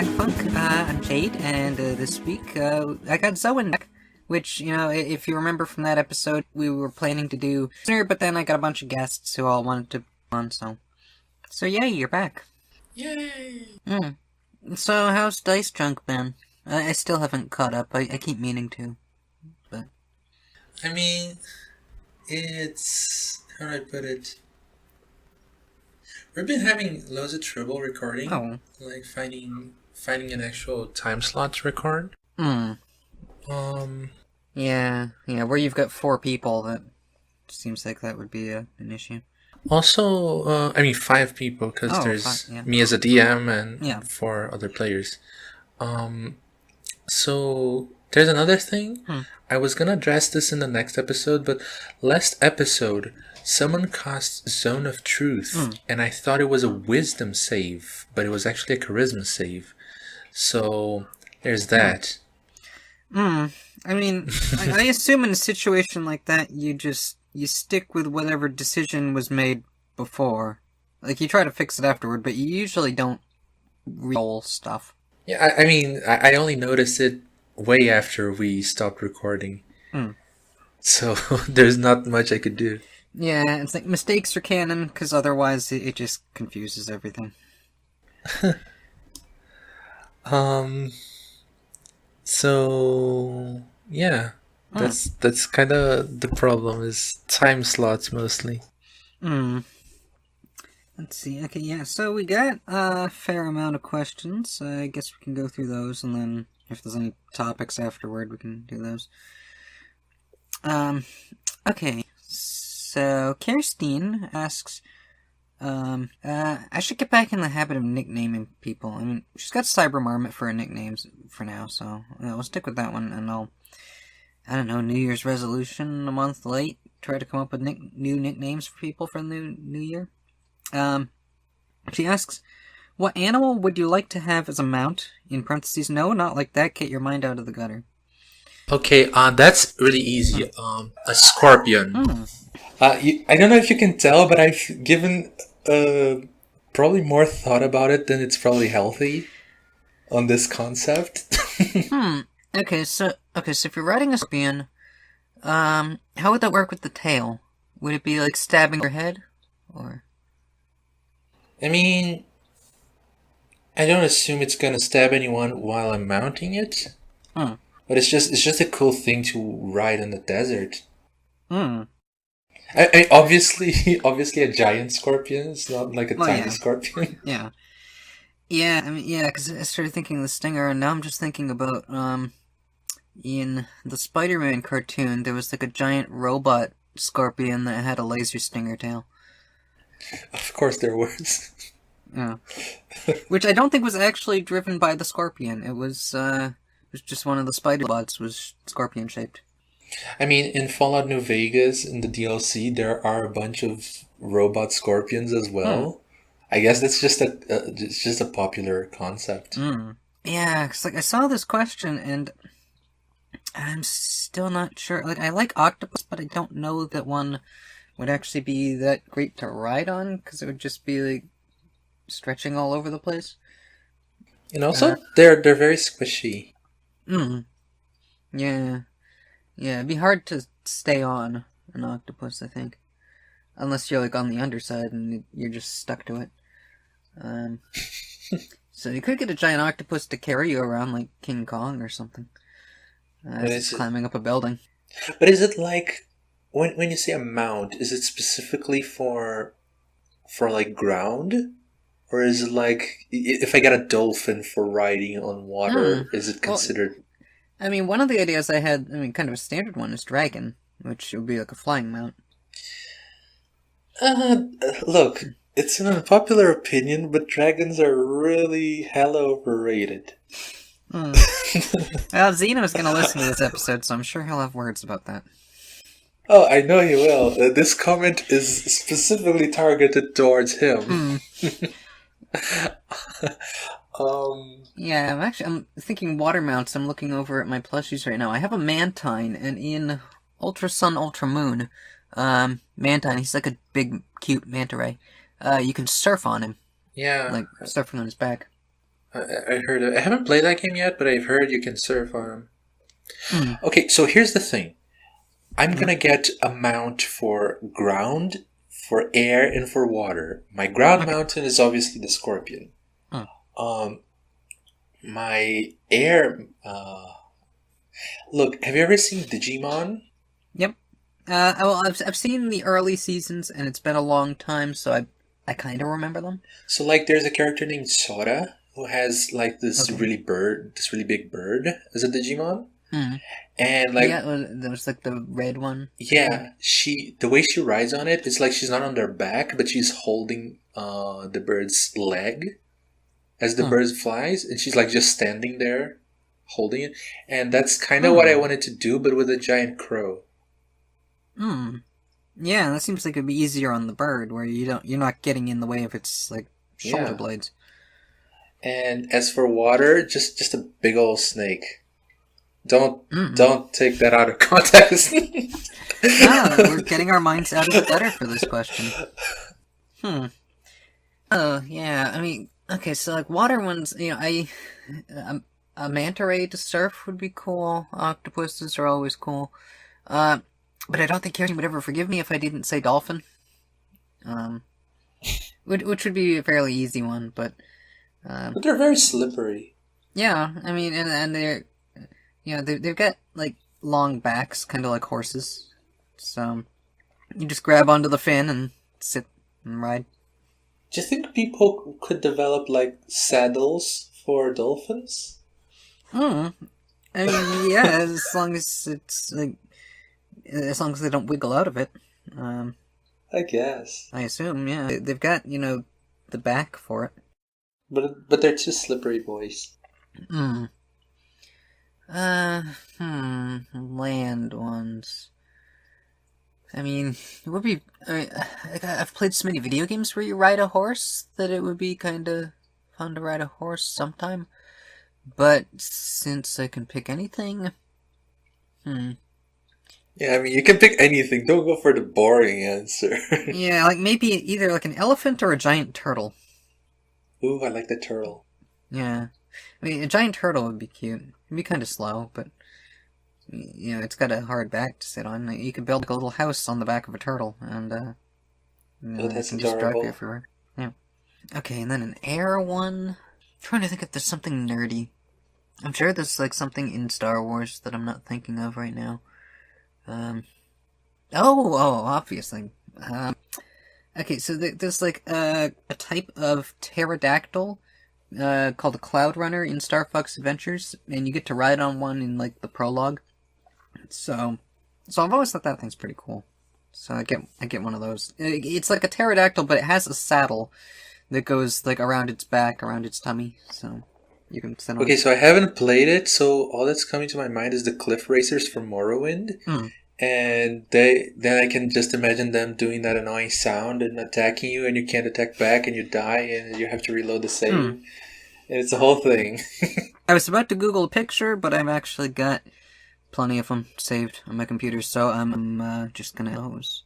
Cyberpunk. I'm Jade, and this week I got Zoen back, which, if you remember from that episode, we were planning to do sooner, but then I got a bunch of guests who all wanted to be on, so yay, you're back. Yay! So how's Dice Junk been? I still haven't caught up. I keep meaning to, but... I mean, it's... how do I put it? We've been having loads of trouble recording. Oh. Like, finding an actual time slot to record. Yeah, where you've got 4 people, that seems like that would be an issue. Also, 5 people, because there's 5, yeah. me as a DM and Yeah. 4 other players. So, there's another thing. I was gonna address this in the next episode, but last episode, someone cast Zone of Truth, and I thought it was a wisdom save, but it was actually a charisma save. So, there's that. I mean, I assume in a situation like that, you stick with whatever decision was made before. Like, you try to fix it afterward, but you usually don't roll stuff. Yeah, I only noticed it way after we stopped recording. So, there's not much I could do. Yeah, it's like mistakes are canon, because otherwise it just confuses everything. So yeah, that's kind of the problem, is time slots mostly. Let's see. Okay, yeah. So we got a fair amount of questions. I guess we can go through those, and then if there's any topics afterward, we can do those. Okay. So Kirstine asks, I should get back in the habit of nicknaming people. I mean, she's got Cyber Marmot for her nicknames for now, so we'll stick with that one, and I don't know, New Year's resolution a month late, try to come up with new nicknames for people for the new year. She asks, what animal would you like to have as a mount? In parentheses, no, not like that, get your mind out of the gutter. Okay, that's really easy. A scorpion. I don't know if you can tell, but I've given probably more thought about it than it's probably healthy on this concept. Okay, so if you're riding a scorpion, how would that work with the tail? Would it be like stabbing your head, or? I mean, I don't assume it's gonna stab anyone while I'm mounting it. But it's just a cool thing to ride in the desert. I obviously a giant scorpion. It's not like a tiny scorpion. Yeah. Yeah, I mean, yeah, because I started thinking of the stinger, and now I'm just thinking about, in the Spider-Man cartoon, there was like a giant robot scorpion that had a laser stinger tail. Of course there was. Yeah. Which I don't think was actually driven by the scorpion. It was just one of the spider bots was scorpion-shaped. I mean, in Fallout New Vegas, in the DLC, there are a bunch of robot scorpions as well. I guess that's just a popular concept. Yeah, because I saw this question, and I'm still not sure. Like, I like octopus, but I don't know that one would actually be that great to ride on, because it would just be, like, stretching all over the place. And also, they're very squishy. Yeah. Yeah, it'd be hard to stay on an octopus, I think. Unless you're, like, on the underside and you're just stuck to it. So you could get a giant octopus to carry you around like King Kong or something. Just climbing up a building. But is it like, when you say a mount, is it specifically for like ground? Or is it like, if I got a dolphin for riding on water, is it considered... Well, I mean, one of the ideas I had, kind of a standard one, is dragon, which would be like a flying mount. Look, it's an unpopular opinion, but dragons are really hella overrated. Well, Zeno's gonna listen to this episode, so I'm sure he'll have words about that. Oh, I know he will. This comment is specifically targeted towards him. Yeah, I'm thinking water mounts. I'm looking over at my plushies right now. I have a Mantine, and in Ultra Sun, Ultra Moon, Mantine, he's like a big, cute manta ray. You can surf on him. Yeah. Like, surfing on his back. I heard. I haven't played that game yet, but I've heard you can surf on them. Hmm. Okay, so here's the thing. I'm Yeah. gonna get a mount for ground, for air, and for water. My ground Okay. mountain is obviously the scorpion. Hmm. Um, my air. Look, have you ever seen Digimon? Yep. Well, I've seen the early seasons, and it's been a long time, so I kind of remember them. So, like, there's a character named Sora who has like Okay. this really big bird as a Digimon, Hmm. and Yeah, like, there was like the red one, I yeah, think. the way she rides on it, it's like she's not on their back, but she's holding the bird's leg as the Hmm. bird flies, and she's like just standing there holding it, and that's kind of what I Hmm. wanted to do, but with a giant crow. Hmm. Yeah, that seems like it'd be easier on the bird, where you're not getting in the way of its like shoulder Yeah. blades. And as for water, just a big old snake. Don't Hmm. don't take that out of context. Ah, we're getting our minds out of the gutter for this question. Hmm. Oh, yeah. I mean, okay, so like water ones, a manta ray to surf would be cool. Octopuses are always cool. Uh, but I don't think Kirsten would ever forgive me if I didn't say dolphin. Um, which would be a fairly easy one, but But they're very slippery. yeah, I mean, and they're they've got like long backs, kind of like horses. So you just grab onto the fin and sit and ride. Do you think people could develop like saddles for dolphins? Hmm. I mean, yeah, as long as it's like, as long as they don't wiggle out of it. Um, I guess. I assume, yeah, they've got the back for it. But they're too slippery, boys. Hmm. Land ones. I mean, it would be. I've played so many video games where you ride a horse that it would be kind of fun to ride a horse sometime. But since I can pick anything, hmm. Yeah, I mean you can pick anything. Don't go for the boring answer. Yeah, like maybe either like an elephant or a giant turtle. Ooh, I like the turtle. Yeah. I mean, a giant turtle would be cute. It'd be kind of slow, but it's got a hard back to sit on. You could build like a little house on the back of a turtle, and Oh, it that's can just drive you adorable. everywhere. Yeah. Okay, and then an air one. I'm trying to think if there's something nerdy. I'm sure there's like something in Star Wars that I'm not thinking of right now. Um. Oh, obviously. Okay, so there's like a type of pterodactyl called a Cloud Runner in Star Fox Adventures, and you get to ride on one in like the prologue. So, so I've always thought that thing's pretty cool. So I get one of those. It's like a pterodactyl, but it has a saddle that goes like around its back, around its tummy, so you can sit on Okay, it. so I haven't played it, so all that's coming to my mind is the Cliff Racers from Morrowind, Hmm. and then I can just imagine them doing that annoying sound and attacking you, and you can't attack back, and you die, and you have to reload the Hmm. save, and it's a whole thing. I was about to Google a picture, but I've actually got plenty of them saved on my computer, so I'm just gonna those.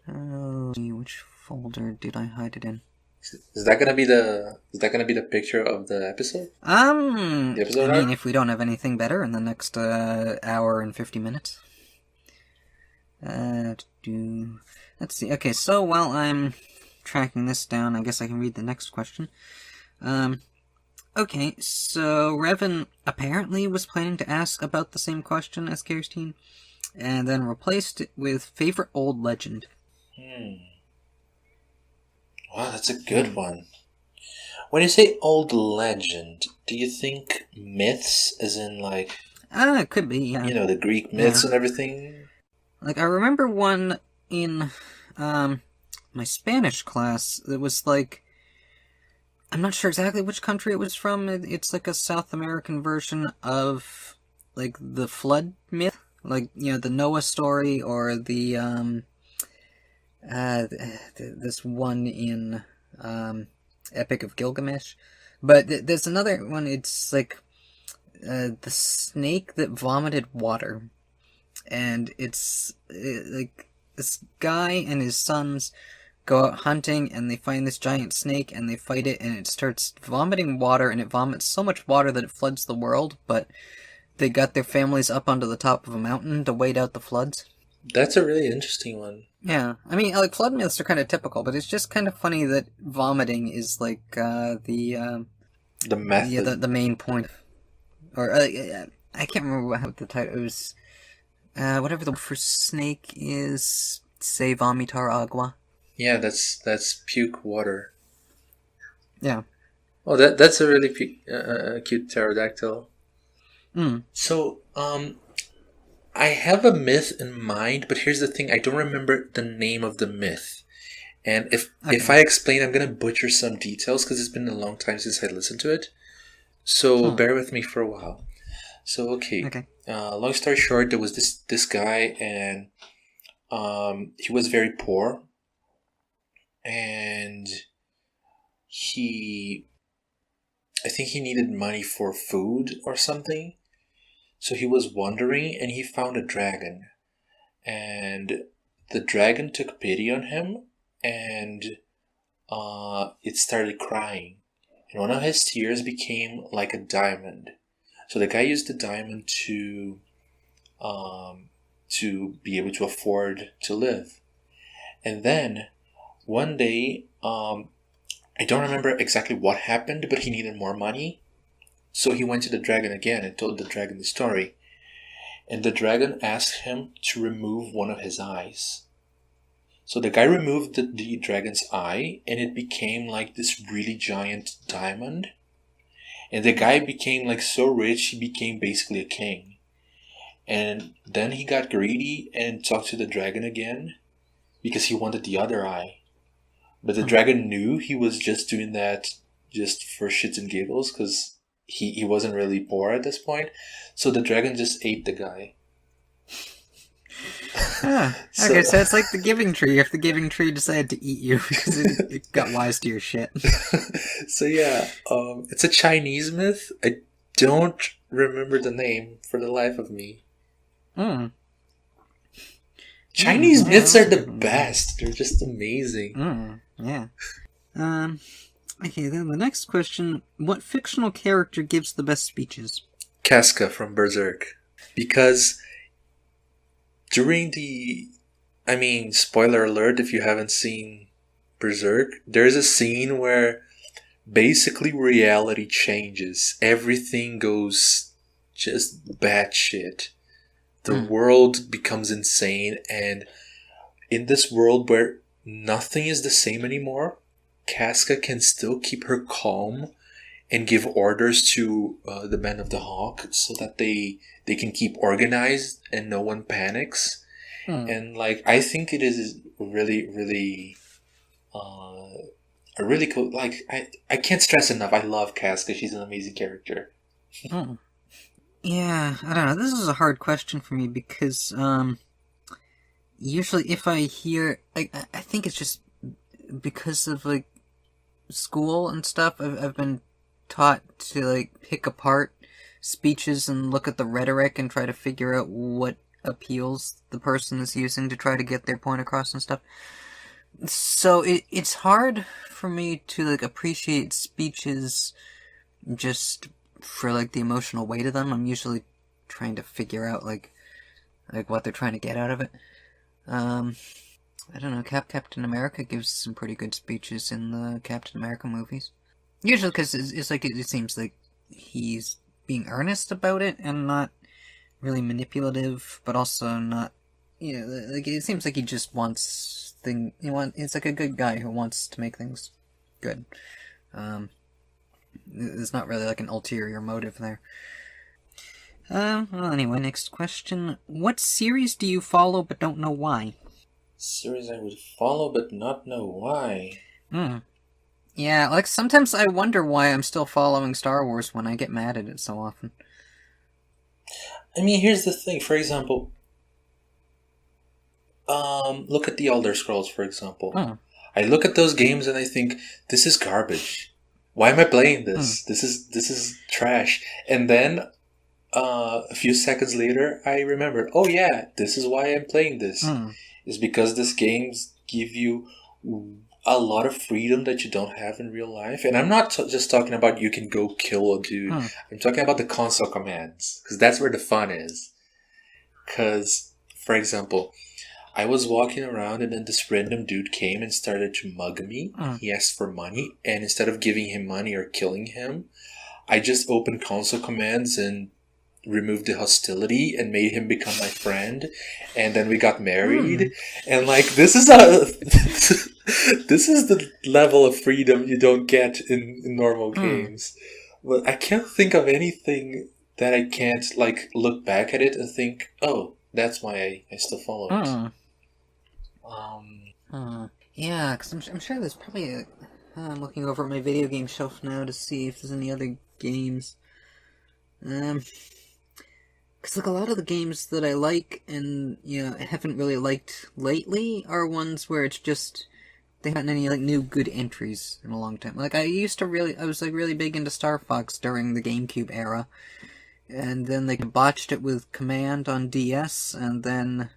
Which folder did I hide it in? Is that gonna be the picture of the episode? The I episode mean, art? if we don't have anything better in the next hour and 50 minutes. Do let's see. Okay, so while I'm tracking this down, I guess I can read the next question. Um, okay, so Revan apparently was planning to ask about the same question as Kirstine, and then replaced it with favorite old legend. Hmm. Wow, that's a good Hmm. one. When you say old legend, do you think myths, as in like, It could be, yeah. the Greek myths Yeah. and everything? Like, I remember one in, my Spanish class that was like, I'm not sure exactly which country it was from. It's like a South American version of, like, the flood myth. Like, the Noah story, or this one in, Epic of Gilgamesh. But there's another one, it's like, the snake that vomited water. And it's like this guy and his sons go out hunting, and they find this giant snake, and they fight it, and it starts vomiting water, and it vomits so much water that it floods the world, but they got their families up onto the top of a mountain to wait out the floods. That's a really interesting one. Yeah, I mean, like, flood myths are kind of typical, but it's just kind of funny that vomiting is, like, The method. yeah, the main point. Or, I can't remember what the title, it was, whatever the word for snake is, say vomitar agua. Yeah, that's puke water. Yeah. Oh, that's a really cute pterodactyl. Mm. So, I have a myth in mind, but here's the thing: I don't remember the name of the myth. And if I explain, I'm gonna butcher some details because it's been a long time since I listened to it. So bear with me for a while. So okay. Long story short, there was this guy, and he was very poor, and I think he needed money for food or something. So he was wandering, and he found a dragon, and the dragon took pity on him, and it started crying, and one of his tears became like a diamond. So the guy used the diamond to be able to afford to live. And then one day, I don't remember exactly what happened, but he needed more money. So he went to the dragon again and told the dragon the story. And the dragon asked him to remove one of his eyes. So the guy removed the dragon's eye, and it became like this really giant diamond. And the guy became like so rich, he became basically a king. And then he got greedy and talked to the dragon again because he wanted the other eye. But the dragon knew he was just doing that just for shits and giggles because he wasn't really poor at this point. So the dragon just ate the guy. Okay, so it's like the giving tree if the giving tree decided to eat you because it got wise to your shit. So yeah, it's a Chinese myth. I don't remember the name for the life of me. Chinese myths are the best. They're just amazing. Yeah. Okay, then the next question: what fictional character gives the best speeches? Casca from Berserk, because during spoiler alert if you haven't seen Berserk, there's a scene where basically reality changes. Everything goes just batshit. The world becomes insane, and in this world where nothing is the same anymore, Casca can still keep her calm and give orders to the Men of the Hawk so that they can keep organized and no one panics. And like, I think it is really, really a really cool, like, I can't stress enough, I love Casca. She's an amazing character. Yeah, I don't know. This is a hard question for me because usually if I hear, I think it's just because of like school and stuff. I've been taught to like pick apart speeches and look at the rhetoric and try to figure out what appeals the person is using to try to get their point across and stuff. So it's hard for me to like appreciate speeches just for like the emotional weight of them. I'm usually trying to figure out like what they're trying to get out of it. I don't know, Captain America gives some pretty good speeches in the Captain America movies. Usually because it's like, it seems like he's being earnest about it and not really manipulative, but also not, like it seems like he just wants it's like a good guy who wants to make things good. There's not really like an ulterior motive there. Well, anyway, next question. What series do you follow but don't know why? Series I would follow but not know why. Yeah, like sometimes I wonder why I'm still following Star Wars when I get mad at it so often. I mean, here's the thing. For example, look at the Elder Scrolls, for example. I look at those games and I think, this is garbage. Why am I playing this? This is trash. And then a few seconds later, I remember, oh yeah, this is why I'm playing this. It's because these games give you a lot of freedom that you don't have in real life. And I'm not just talking about you can go kill a dude. Hmm. I'm talking about the console commands, because that's where the fun is. Because, for example, I was walking around and then this random dude came and started to mug me. He asked for money, and instead of giving him money or killing him, I just opened console commands and removed the hostility and made him become my friend, and then we got married. And like, this is the level of freedom you don't get in normal games. But I can't think of anything that I can't like look back at it and think, oh, that's why I still follow it. Yeah, because I'm sure there's probably I'm looking over at my video game shelf now to see if there's any other games. Because like a lot of the games that I like and I haven't really liked lately are ones where it's just they haven't any like new good entries in a long time. Like I was like really big into Star Fox during the GameCube era, and then they botched it with Command on DS, and then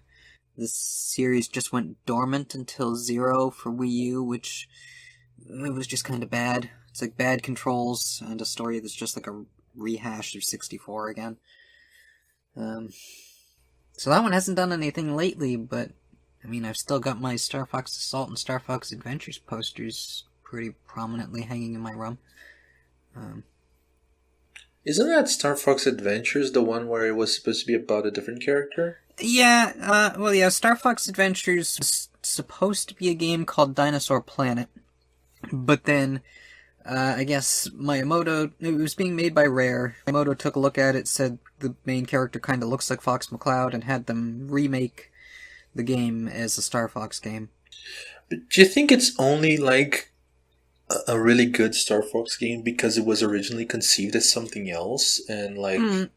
the series just went dormant until Zero for Wii U, which it was just kind of bad. It's like bad controls and a story that's just like a rehash of 64 again. So that one hasn't done anything lately, but I mean, I've still got my Star Fox Assault and Star Fox Adventures posters pretty prominently hanging in my room. Isn't that Star Fox Adventures the one where it was supposed to be about a different character? Yeah, well, yeah, Star Fox Adventures was supposed to be a game called Dinosaur Planet, but then, I guess Miyamoto, it was being made by Rare. Miyamoto took a look at it, said the main character kind of looks like Fox McCloud, and had them remake the game as a Star Fox game. But do you think it's only like a really good Star Fox game because it was originally conceived as something else, and like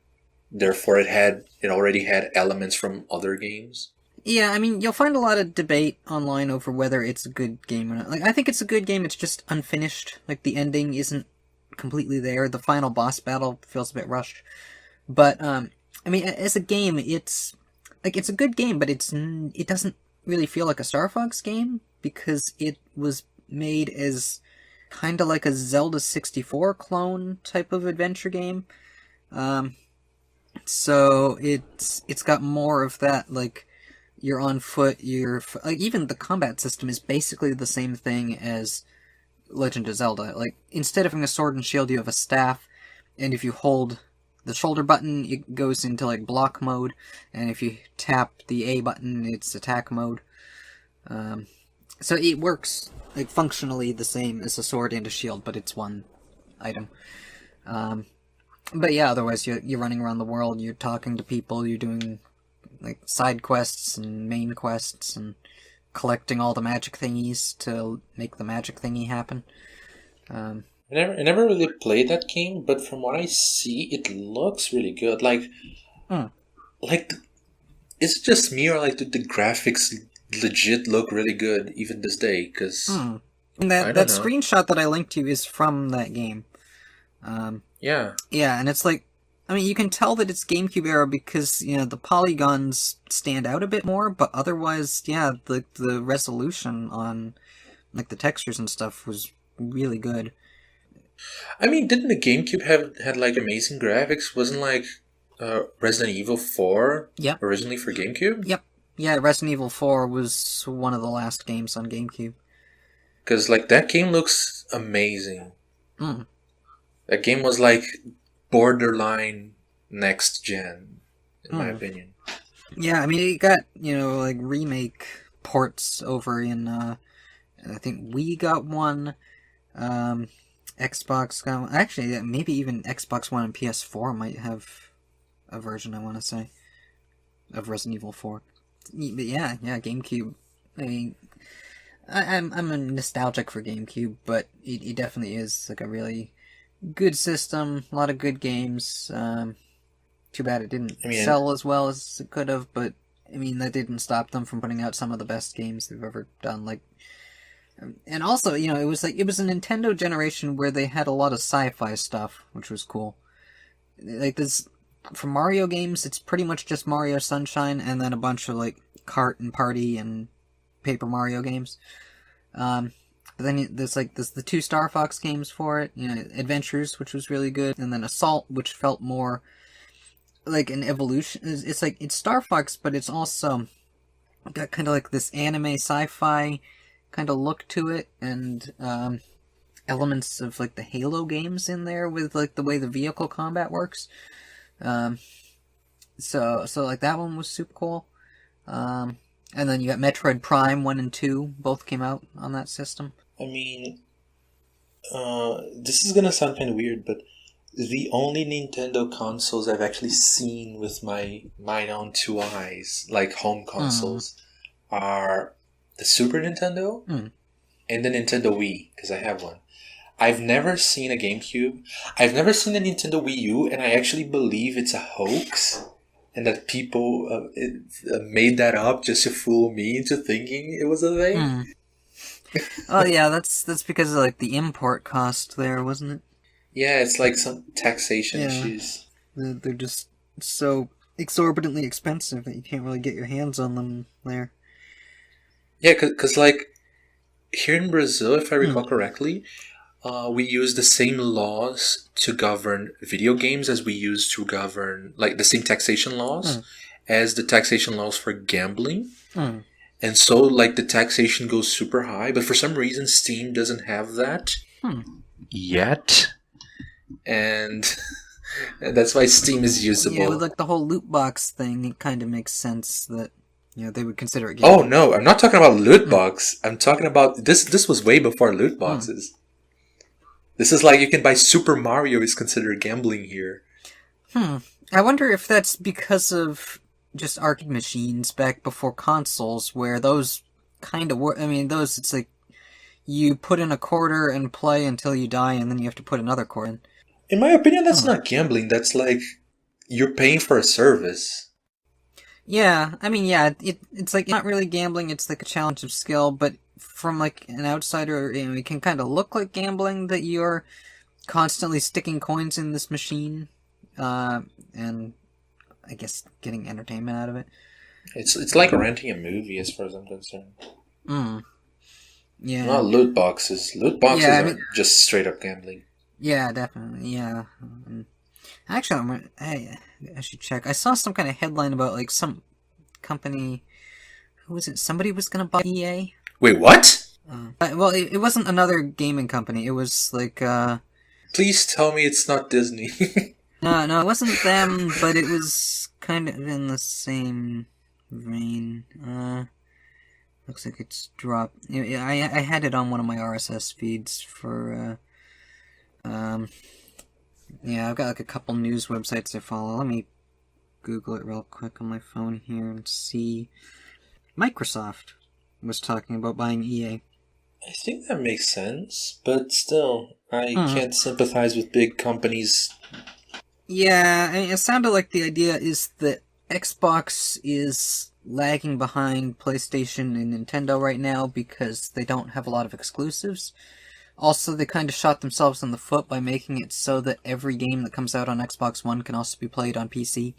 therefore it already had elements from other games? Yeah, I mean, you'll find a lot of debate online over whether it's a good game or not. Like, I think it's a good game, it's just unfinished. Like, the ending isn't completely there. The final boss battle feels a bit rushed. But, I mean, as a game, it's a good game, but it doesn't really feel like a Star Fox game, because it was made as kind of like a Zelda 64 clone type of adventure game. So it's got more of that, like, you're on foot, like, even the combat system is basically the same thing as Legend of Zelda. Like, instead of having a sword and shield, you have a staff, and if you hold the shoulder button, it goes into, like, block mode, and if you tap the A button, it's attack mode. So it works, like, functionally the same as a sword and a shield, but it's one item. But yeah, otherwise you're running around the world, you're talking to people, you're doing like side quests and main quests and collecting all the magic thingies to make the magic thingy happen. I never really played that game, but from what I see, it looks really good. Like is it just me, or like the graphics legit look really good even this day? Because and that screenshot that I linked to is from that game. Yeah, and it's like, I mean, you can tell that it's GameCube era because, the polygons stand out a bit more, but otherwise, the resolution on, like, the textures and stuff was really good. I mean, didn't the GameCube had like amazing graphics? Wasn't like Resident Evil 4 originally for GameCube? Yep. Yeah, Resident Evil 4 was one of the last games on GameCube. Because, like, that game looks amazing. That game was like borderline next gen, in my opinion. Yeah, I mean, it got, like, remake ports over in, I think Wii got one, Xbox got one. Actually, maybe even Xbox One and PS4 might have a version, I want to say, of Resident Evil 4. But yeah, GameCube. I mean, I'm nostalgic for GameCube, but it definitely is, like, a really good system, a lot of good games. Too bad it didn't sell as well as it could have, but I mean, that didn't stop them from putting out some of the best games they've ever done. Like, and also, it was a Nintendo generation where they had a lot of sci-fi stuff, which was cool. Like, this, for Mario games, it's pretty much just Mario Sunshine, and then a bunch of like kart and party and Paper Mario games. But then there's the two Star Fox games for it. Adventures, which was really good, and then Assault, which felt more like an evolution. It's Star Fox, but it's also got kind of like this anime sci-fi kind of look to it, and elements of like the Halo games in there with like the way the vehicle combat works. So like that one was super cool. And then you got Metroid Prime 1 and 2, both came out on that system. I mean, this is gonna sound kind of weird, but the only Nintendo consoles I've actually seen with mine own two eyes, like home consoles, are the Super Nintendo and the Nintendo Wii, because I have one. I've never seen a GameCube. I've never seen a Nintendo Wii U, and I actually believe it's a hoax, and that people made that up just to fool me into thinking it was a thing. Oh yeah, that's because of like the import cost there, wasn't it? Yeah, it's like some taxation issues. They're just so exorbitantly expensive that you can't really get your hands on them there. Yeah, because like here in Brazil, if I recall correctly, we use the same laws to govern video games as we use to govern, like, the same taxation laws as the taxation laws for gambling. And so, like, the taxation goes super high, but for some reason Steam doesn't have that yet. And that's why Steam is usable. Yeah, with like the whole loot box thing, it kind of makes sense that they would consider it gambling. Oh no, I'm not talking about loot box. I'm talking about this was way before loot boxes. This is like you can buy Super Mario is considered gambling here. I wonder if that's because of just arcade machines back before consoles, where those kind of work. I mean, those, it's like you put in a quarter and play until you die, and then you have to put another quarter in. In my opinion, that's not gambling. That's like you're paying for a service. Yeah, I mean, yeah, it's like not really gambling. It's like a challenge of skill, but from like an outsider, it can kind of look like gambling that you're constantly sticking coins in this machine, and I guess getting entertainment out of it. It's like renting a movie, as far as I'm concerned. Yeah. Not loot boxes. Loot boxes are just straight up gambling. Yeah, definitely. Yeah. Actually, I should check. I saw some kind of headline about like some company. Who was it? Somebody was gonna buy EA. Wait, what? Well, it wasn't another gaming company. It was like. Please tell me it's not Disney. No, it wasn't them, but it was kind of in the same vein. Looks like it's dropped. I had it on one of my RSS feeds for. Yeah, I've got like a couple news websites I follow. Let me Google it real quick on my phone here and see. Microsoft was talking about buying EA. I think that makes sense, but still, I can't sympathize with big companies. Yeah, I mean, it sounded like the idea is that Xbox is lagging behind PlayStation and Nintendo right now because they don't have a lot of exclusives. Also, they kind of shot themselves in the foot by making it so that every game that comes out on Xbox One can also be played on PC.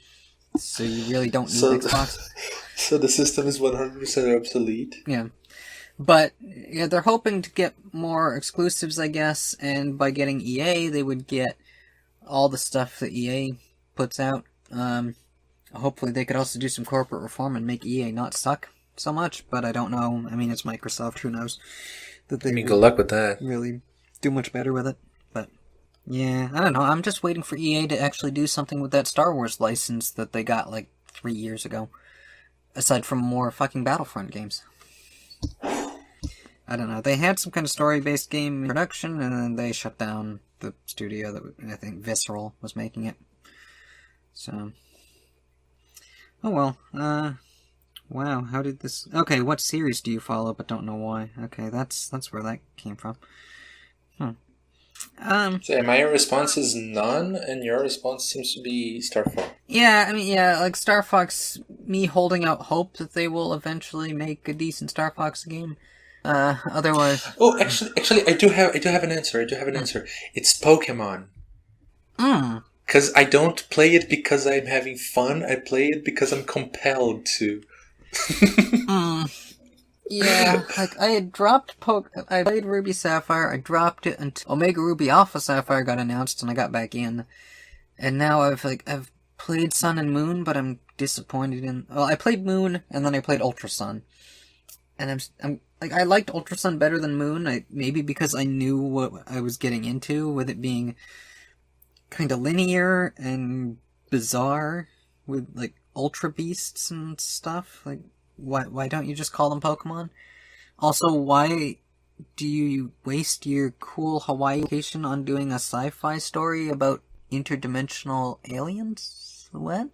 So you really don't need Xbox. So the system is 100% obsolete? Yeah. But yeah, they're hoping to get more exclusives, I guess, and by getting EA, they would get all the stuff that EA puts out. Hopefully they could also do some corporate reform and make EA not suck so much, but I don't know. I mean, it's Microsoft, who knows? That they good luck with that. Really do much better with it. But yeah, I don't know. I'm just waiting for EA to actually do something with that Star Wars license that they got like 3 years ago. Aside from more fucking Battlefront games. I don't know. They had some kind of story-based game in production, and then they shut down the studio that I think Visceral was making it. So, oh well. Wow, how did this... Okay, what series do you follow but don't know why? Okay, that's where that came from. So my response is none, and your response seems to be Star Fox. Yeah, I mean, yeah, like Star Fox, me holding out hope that they will eventually make a decent Star Fox game. Otherwise... Oh, actually, I do have an answer. It's Pokemon. Because I don't play it because I'm having fun. I play it because I'm compelled to. Yeah, like I had dropped I played Ruby Sapphire. I dropped it until Omega Ruby Alpha Sapphire got announced, and I got back in. And now I've played Sun and Moon, but I'm disappointed in. Well, I played Moon, and then I played Ultra Sun, and I'm like I liked Ultra Sun better than Moon. Maybe because I knew what I was getting into with it being kind of linear and bizarre with like Ultra Beasts and stuff. Like, why don't you just call them Pokemon? Also, why do you waste your cool Hawaii vacation on doing a sci-fi story about interdimensional aliens? What?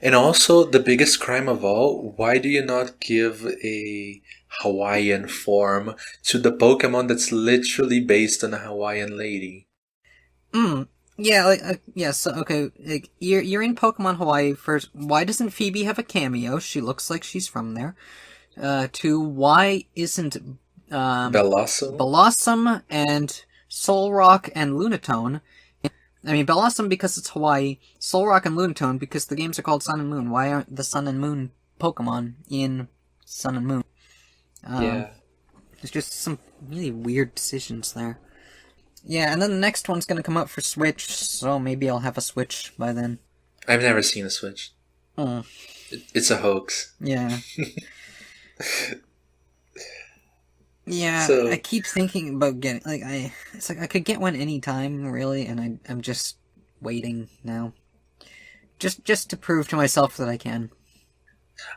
And also, the biggest crime of all, why do you not give a Hawaiian form to the Pokemon that's literally based on a Hawaiian lady? Yeah, like, yeah, so, okay, like, you're in Pokemon Hawaii first. Why doesn't Phoebe have a cameo? She looks like she's from there. Two, why isn't, Blossom? Blossom and Solrock and Lunatone? I mean, Blossom because it's Hawaii, Solrock and Lunatone because the games are called Sun and Moon. Why aren't the Sun and Moon Pokemon in Sun and Moon? Yeah. There's just some really weird decisions there. Yeah, and then the next one's gonna come out for Switch, so maybe I'll have a Switch by then. I've never seen a Switch. Oh, It's a hoax. yeah. Yeah, So, I keep thinking about getting, it's like I could get one anytime, really, and I'm just waiting now. Just to prove to myself that I can.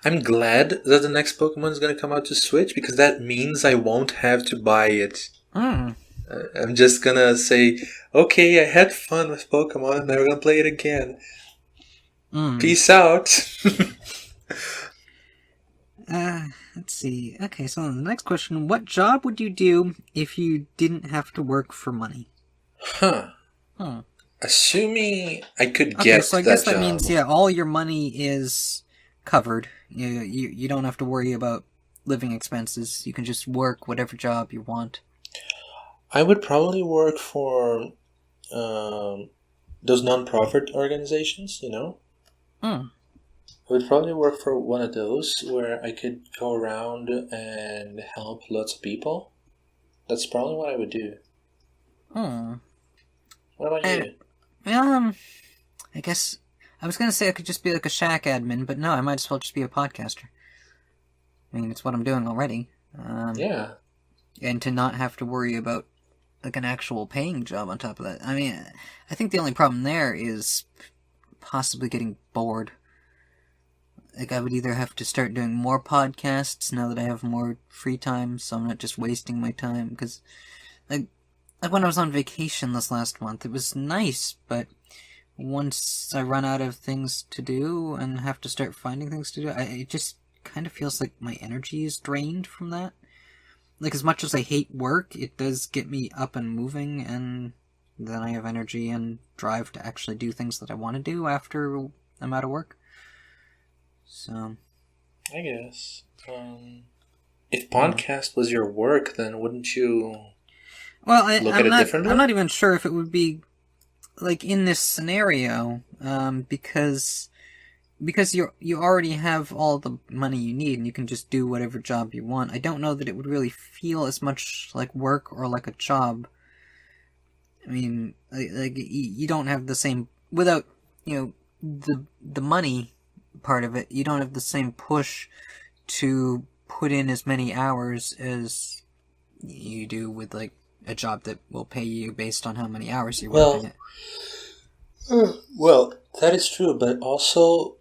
I'm glad that the next Pokemon is going to come out to Switch because that means I won't have to buy it. I'm just gonna say, okay, I had fun with Pokemon, I'm never gonna play it again. Peace out. Let's see. Okay, so the next question, what job would you do if you didn't have to work for money? Assuming I could Okay, get so I that guess that job. means, yeah, all your money is covered. You don't have to worry about living expenses. You can just work whatever job you want. I would probably work for those non-profit organizations, you know? I would probably work for one of those where I could go around and help lots of people. That's probably what I would do. What about you? I guess I was gonna say I could just be like a shack admin, but no, I might as well just be a podcaster. I mean, it's what I'm doing already. Yeah. And to not have to worry about like an actual paying job on top of that. I mean, I think the only problem there is possibly getting bored. Like, I would either have to start doing more podcasts now that I have more free time, so I'm not just wasting my time, because, like when I was on vacation this last month, it was nice, but once I run out of things to do and have to start finding things to do, it just kind of feels like my energy is drained from that. Like, as much as I hate work, it does get me up and moving, and then I have energy and drive to actually do things that I want to do after I'm out of work. So, I guess. If podcast was your work, then wouldn't you well, look at it differently? I'm not even sure if it would be like in this scenario, because you already have all the money you need and you can just do whatever job you want. I don't know that it would really feel as much like work or like a job. I mean, like you don't have the same, without, the money part of it, you don't have the same push to put in as many hours as you do with like a job that will pay you based on how many hours you work in it. Well, that is true, but also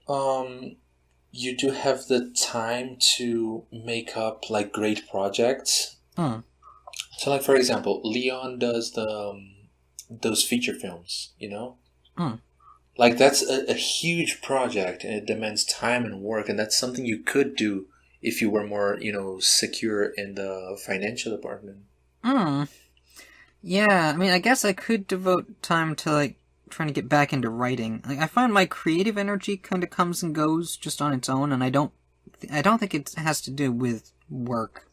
you do have the time to make up like great projects. So, like for example, Leon does those feature films, you know? Like that's a huge project, and it demands time and work, and that's something you could do if you were more, secure in the financial department. Yeah, I mean, I guess I could devote time to like trying to get back into writing. Like, I find my creative energy kind of comes and goes just on its own, and I don't think it has to do with work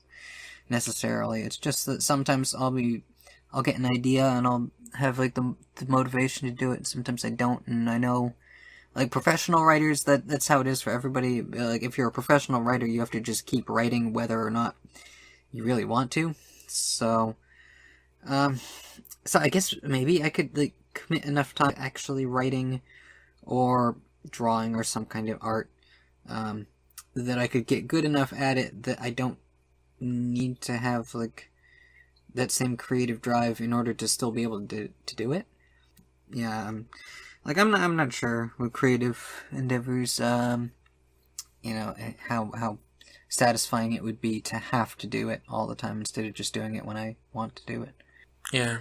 necessarily. It's just that sometimes I'll get an idea and I'll have like the motivation to do it, and sometimes I don't, and I know like professional writers, that's how it is for everybody. Like if you're a professional writer, you have to just keep writing whether or not you really want to. So, so I guess maybe I could like commit enough time to actually writing or drawing or some kind of art, that I could get good enough at it that I don't need to have like that same creative drive in order to still be able to do it. Yeah, like I'm not sure with creative endeavors, you know, how satisfying it would be to have to do it all the time instead of just doing it when I want to do it. Yeah.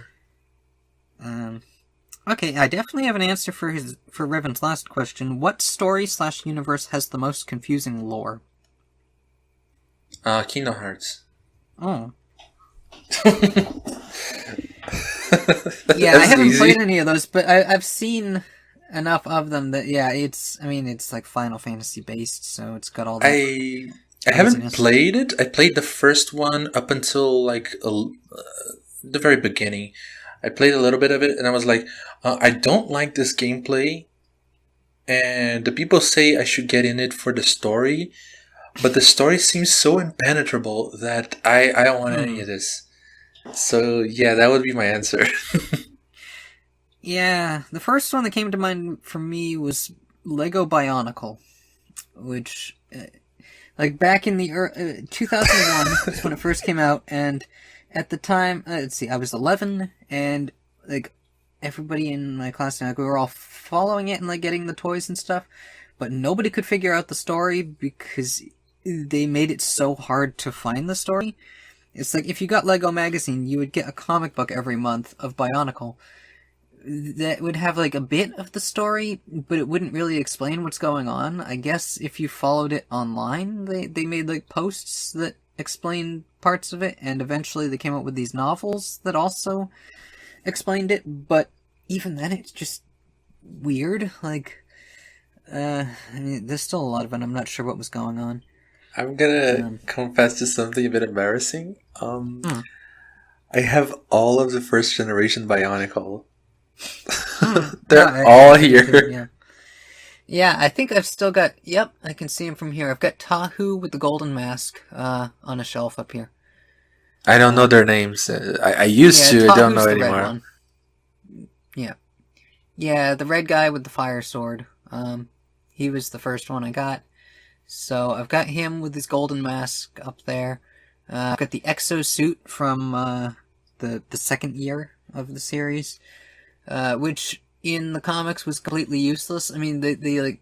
Okay, I definitely have an answer for Revan's last question. What story/universe has the most confusing lore? Kingdom Hearts. Oh. Yeah, I haven't played any of those, but I've seen enough of them that, yeah, it's like Final Fantasy based, so it's got all that. I haven't played it. I played the first one up until like the very beginning. I played a little bit of it, and I was like, I don't like this gameplay, and the people say I should get in it for the story, but the story seems so impenetrable that I don't want any of this. So, yeah, that would be my answer. Yeah, the first one that came to mind for me was Lego Bionicle, which, like, back in the 2001 was when it first came out, and at the time, let's see, I was 11, and, like, everybody in my class, like, we were all following it and, like, getting the toys and stuff, but nobody could figure out the story because they made it so hard to find the story. It's like, if you got Lego Magazine, you would get a comic book every month of Bionicle that would have, like, a bit of the story, but it wouldn't really explain what's going on. I guess if you followed it online, they made, like, posts that explained parts of it, and eventually they came up with these novels that also explained it, but even then it's just weird. Like, I mean, there's still a lot of it, I'm not sure what was going on. I'm gonna confess to something a bit embarrassing. I have all of the first generation Bionicle. They're all here. Yeah. Yeah, I think I've still got... Yep, I can see him from here. I've got Tahu with the golden mask on a shelf up here. I don't know their names. I used to. I don't know anymore. Yeah. Yeah, the red guy with the fire sword. He was the first one I got. So I've got him with his golden mask up there. I've got the exosuit from the second year of the series, which in the comics was completely useless. I mean, they like,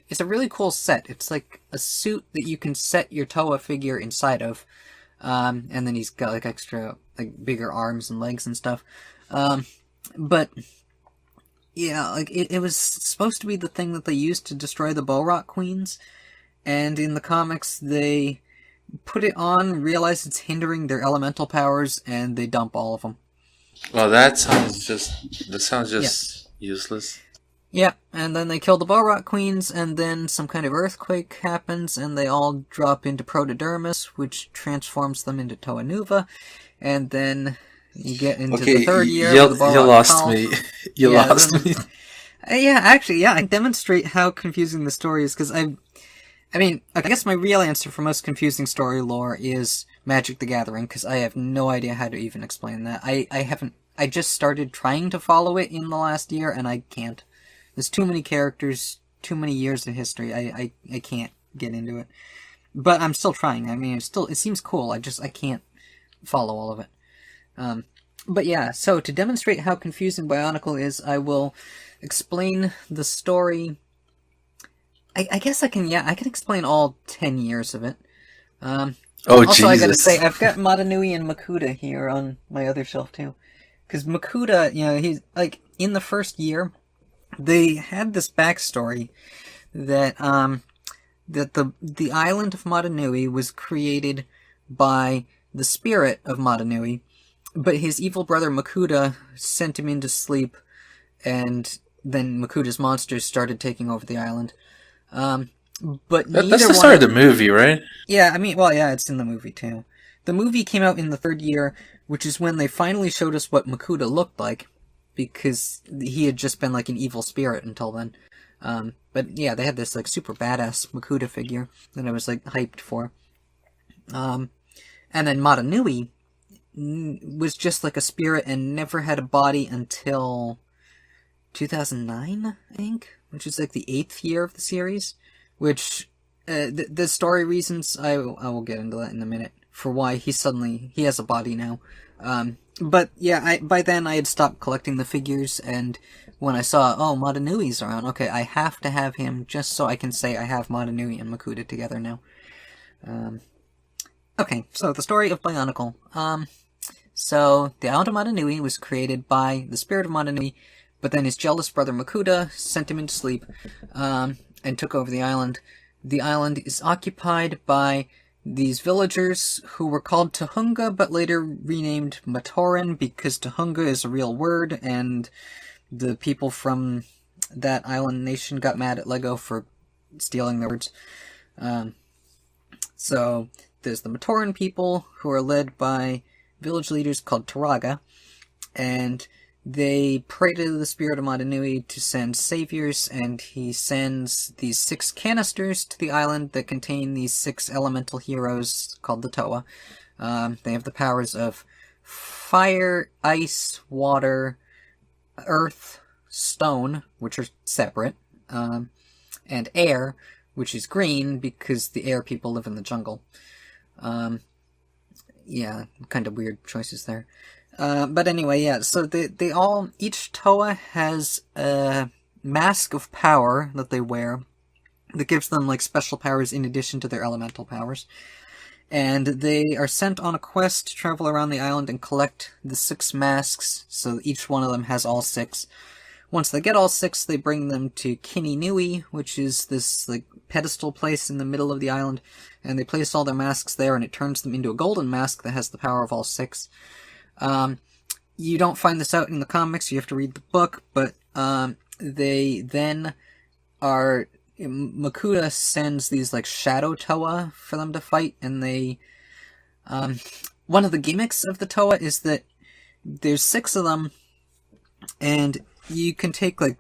it's a really cool set. It's like a suit that you can set your Toa figure inside of, and then he's got like extra, like bigger arms and legs and stuff. But yeah, like it was supposed to be the thing that they used to destroy the Bohrok Queens, and in the comics they put it on, realize it's hindering their elemental powers, and they dump all of them. Well, that sounds just useless. Yeah, and then they kill the Bohrok Queens, and then some kind of earthquake happens, and they all drop into Protodermis, which transforms them into Toa Nuva, and then you get into the third year. You lost me. You lost me. Yeah, actually, yeah, I demonstrate how confusing the story is, because I mean, I guess my real answer for most confusing story lore is Magic the Gathering, because I have no idea how to even explain that. I just started trying to follow it in the last year, and I can't. There's too many characters, too many years of history, I can't get into it. But I'm still trying. I mean, it seems cool, I can't follow all of it. But yeah, so to demonstrate how confusing Bionicle is, I will explain the story. I guess I can explain all 10 years of it. Also, Jesus. I gotta say, I've got Madanui and Makuta here on my other shelf too. Because Makuta, you know, he's, like, in the first year, they had this backstory that, that the island of Madanui was created by the spirit of Madanui, but his evil brother Makuta sent him into sleep, and then Makuta's monsters started taking over the island. But that's the start of the movie, right? Yeah, I mean, well, yeah, it's in the movie too. The movie came out in the third year, which is when they finally showed us what Makuta looked like, because he had just been like an evil spirit until then. But yeah, they had this like super badass Makuta figure that I was like hyped for. And then Madanui was just like a spirit and never had a body until 2009, I think, which is like the 8th year of the series. Which the story reasons I will get into that in a minute for why he has a body now. But yeah, by then I had stopped collecting the figures, and when I saw, oh, Madanui's around, okay, I have to have him just so I can say I have Madanui and Makuta together now. Okay, so the story of Bionicle. So the Island of Madanui was created by the spirit of Madanui, but then his jealous brother Makuta sent him into sleep, and took over the island. The island is occupied by these villagers who were called Tuhunga, but later renamed Matoran because Tuhunga is a real word, and the people from that island nation got mad at LEGO for stealing their words. So there's the Matoran people, who are led by village leaders called Turaga, and they pray to the spirit of Madanui to send saviors, and he sends these 6 canisters to the island that contain these 6 elemental heroes called the Toa. They have the powers of fire, ice, water, earth, stone, which are separate, and air, which is green because the air people live in the jungle. Yeah, kind of weird choices there. But anyway, yeah, so each Toa has a mask of power that they wear that gives them, like, special powers in addition to their elemental powers. And they are sent on a quest to travel around the island and collect the 6 masks, so each one of them has all 6. Once they get all 6, they bring them to Kini Nui, which is this, like, pedestal place in the middle of the island, and they place all their masks there, and it turns them into a golden mask that has the power of all 6. You don't find this out in the comics, you have to read the book, but they then are... Makuta sends these, like, shadow Toa for them to fight, and they... one of the gimmicks of the Toa is that there's 6 of them, and you can take, like,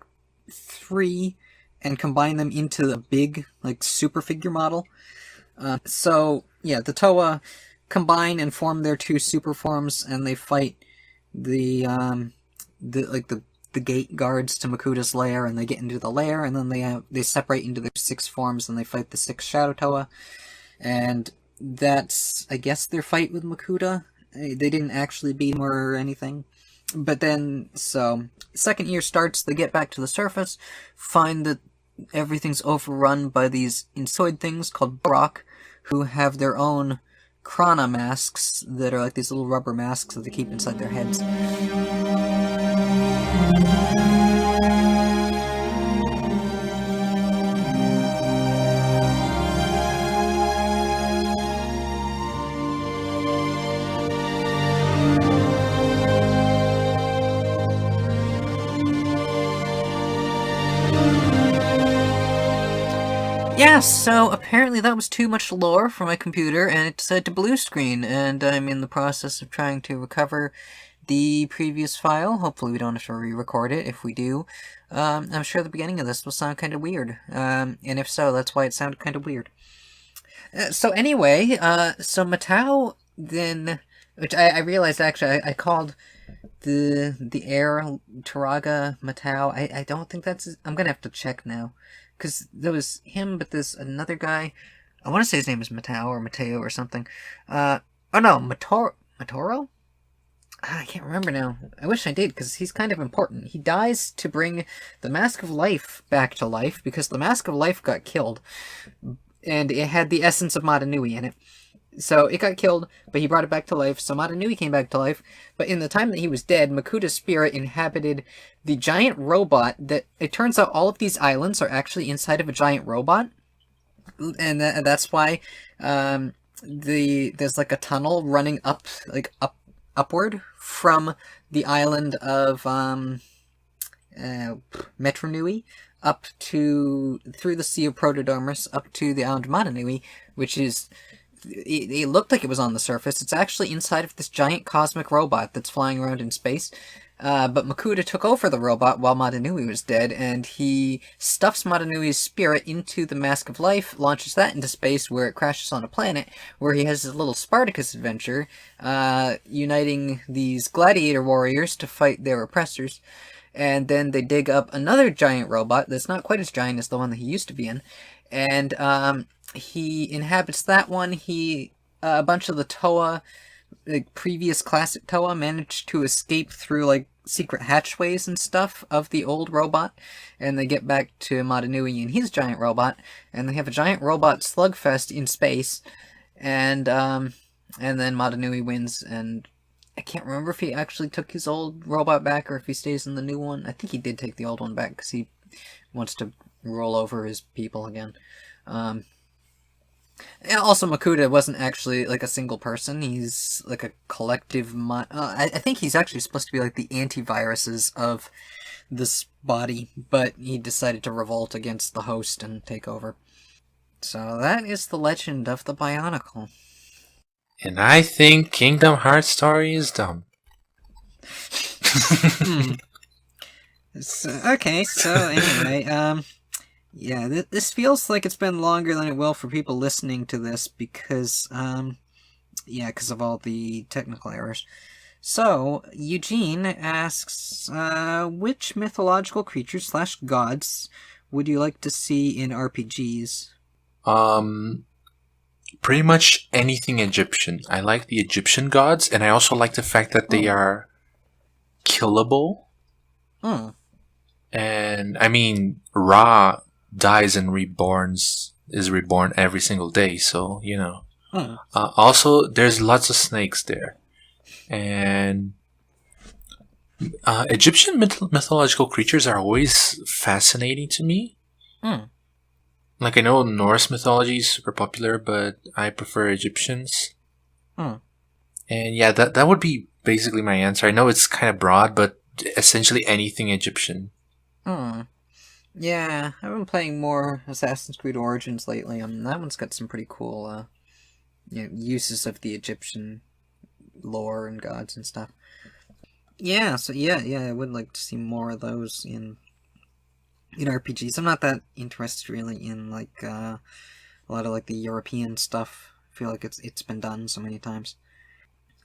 3 and combine them into a big, like, super figure model. So, yeah, the Toa combine and form their 2 super forms, and they fight the gate guards to Makuta's lair, and they get into the lair, and then they separate into their 6 forms, and they fight the 6 Shadow Toa, and that's, I guess, their fight with Makuta. They didn't actually beat him or anything. But then, so, second year starts, they get back to the surface, find that everything's overrun by these Insoid things called Brock, who have their own Krana masks that are like these little rubber masks that they keep inside their heads. Yeah, so apparently that was too much lore for my computer, and it decided to blue screen, and I'm in the process of trying to recover the previous file. Hopefully we don't have to re-record it. If we do, I'm sure the beginning of this will sound kind of weird, and if so, that's why it sounded kind of weird. So anyway, so Matau then, which I realized actually, I called the air Turaga Matau. I don't think that's, I'm gonna have to check now. Because there was him, but there's another guy. I want to say his name is Matao or Mateo or something. Oh no, Matoro? I can't remember now. I wish I did, because he's kind of important. He dies to bring the Mask of Life back to life, because the Mask of Life got killed. And it had the essence of Madanui in it. So it got killed, but he brought it back to life, so Madanui came back to life. But in the time that he was dead, Makuta's spirit inhabited the giant robot that... It turns out all of these islands are actually inside of a giant robot. And that's why there's like a tunnel running up, like upward from the island of Metronui up to... through the Sea of Protodermis up to the island of Madanui, which is... It looked like it was on the surface. It's actually inside of this giant cosmic robot that's flying around in space. But Makuta took over the robot while Madanui was dead, and he stuffs Madanui's spirit into the Mask of Life, launches that into space, where it crashes on a planet, where he has his little Spartacus adventure, uniting these gladiator warriors to fight their oppressors. And then they dig up another giant robot that's not quite as giant as the one that he used to be in, and he inhabits that one. A bunch of the Toa, like previous classic Toa, managed to escape through like secret hatchways and stuff of the old robot, and they get back to Madanui and his giant robot, and they have a giant robot slugfest in space, and then Madanui wins, and I can't remember if he actually took his old robot back or if he stays in the new one. I think he did take the old one back because he wants to roll over his people again. Also, Makuta wasn't actually like a single person. He's like a collective. I think he's actually supposed to be like the antiviruses of this body, but he decided to revolt against the host and take over. So that is the legend of the Bionicle. And I think Kingdom Hearts story is dumb. Okay, so anyway, yeah, this feels like it's been longer than it will for people listening to this because, because of all the technical errors. So, Eugene asks, which mythological creatures / gods would you like to see in RPGs? Pretty much anything Egyptian. I like the Egyptian gods, and I also like the fact that they are killable. And, I mean, Ra dies and is reborn every single day, so, you know. Also, there's lots of snakes there. And Egyptian mythological creatures are always fascinating to me. Like, I know Norse mythology is super popular, but I prefer Egyptians. And yeah, that would be basically my answer. I know it's kind of broad, but essentially anything Egyptian. Yeah, I've been playing more Assassin's Creed Origins lately. That one's got some pretty cool uses of the Egyptian lore and gods and stuff. Yeah, so yeah, I would like to see more of those in RPGs. I'm not that interested really in like a lot of like the European stuff. I feel like it's been done so many times.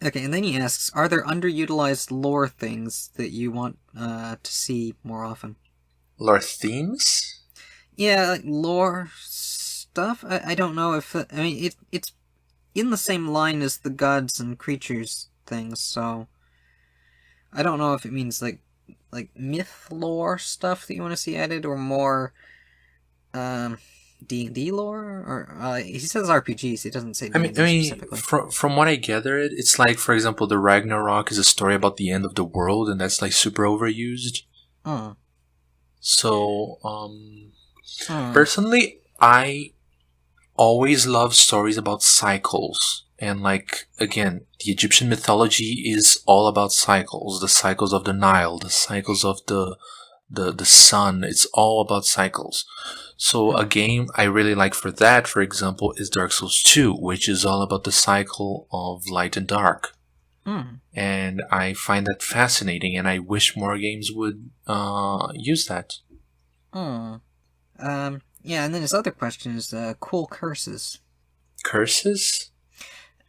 Okay, and then he asks, are there underutilized lore things that you want to see more often? Lore themes? Yeah, like lore stuff. I don't know if it's in the same line as the gods and creatures things, so I don't know if it means like myth lore stuff that you want to see added, or more D&D lore, or he says RPGs. He doesn't say D&D specifically. From what I gather, it's like, for example, the Ragnarok is a story about the end of the world, and that's like super overused. So, personally, I always love stories about cycles. And like, again, the Egyptian mythology is all about cycles. The cycles of the Nile, the cycles of the sun. It's all about cycles. So a game I really like for that, for example, is Dark Souls 2, which is all about the cycle of light and dark. And I find that fascinating, and I wish more games would use that. Yeah, and then his other question is cool curses. Curses?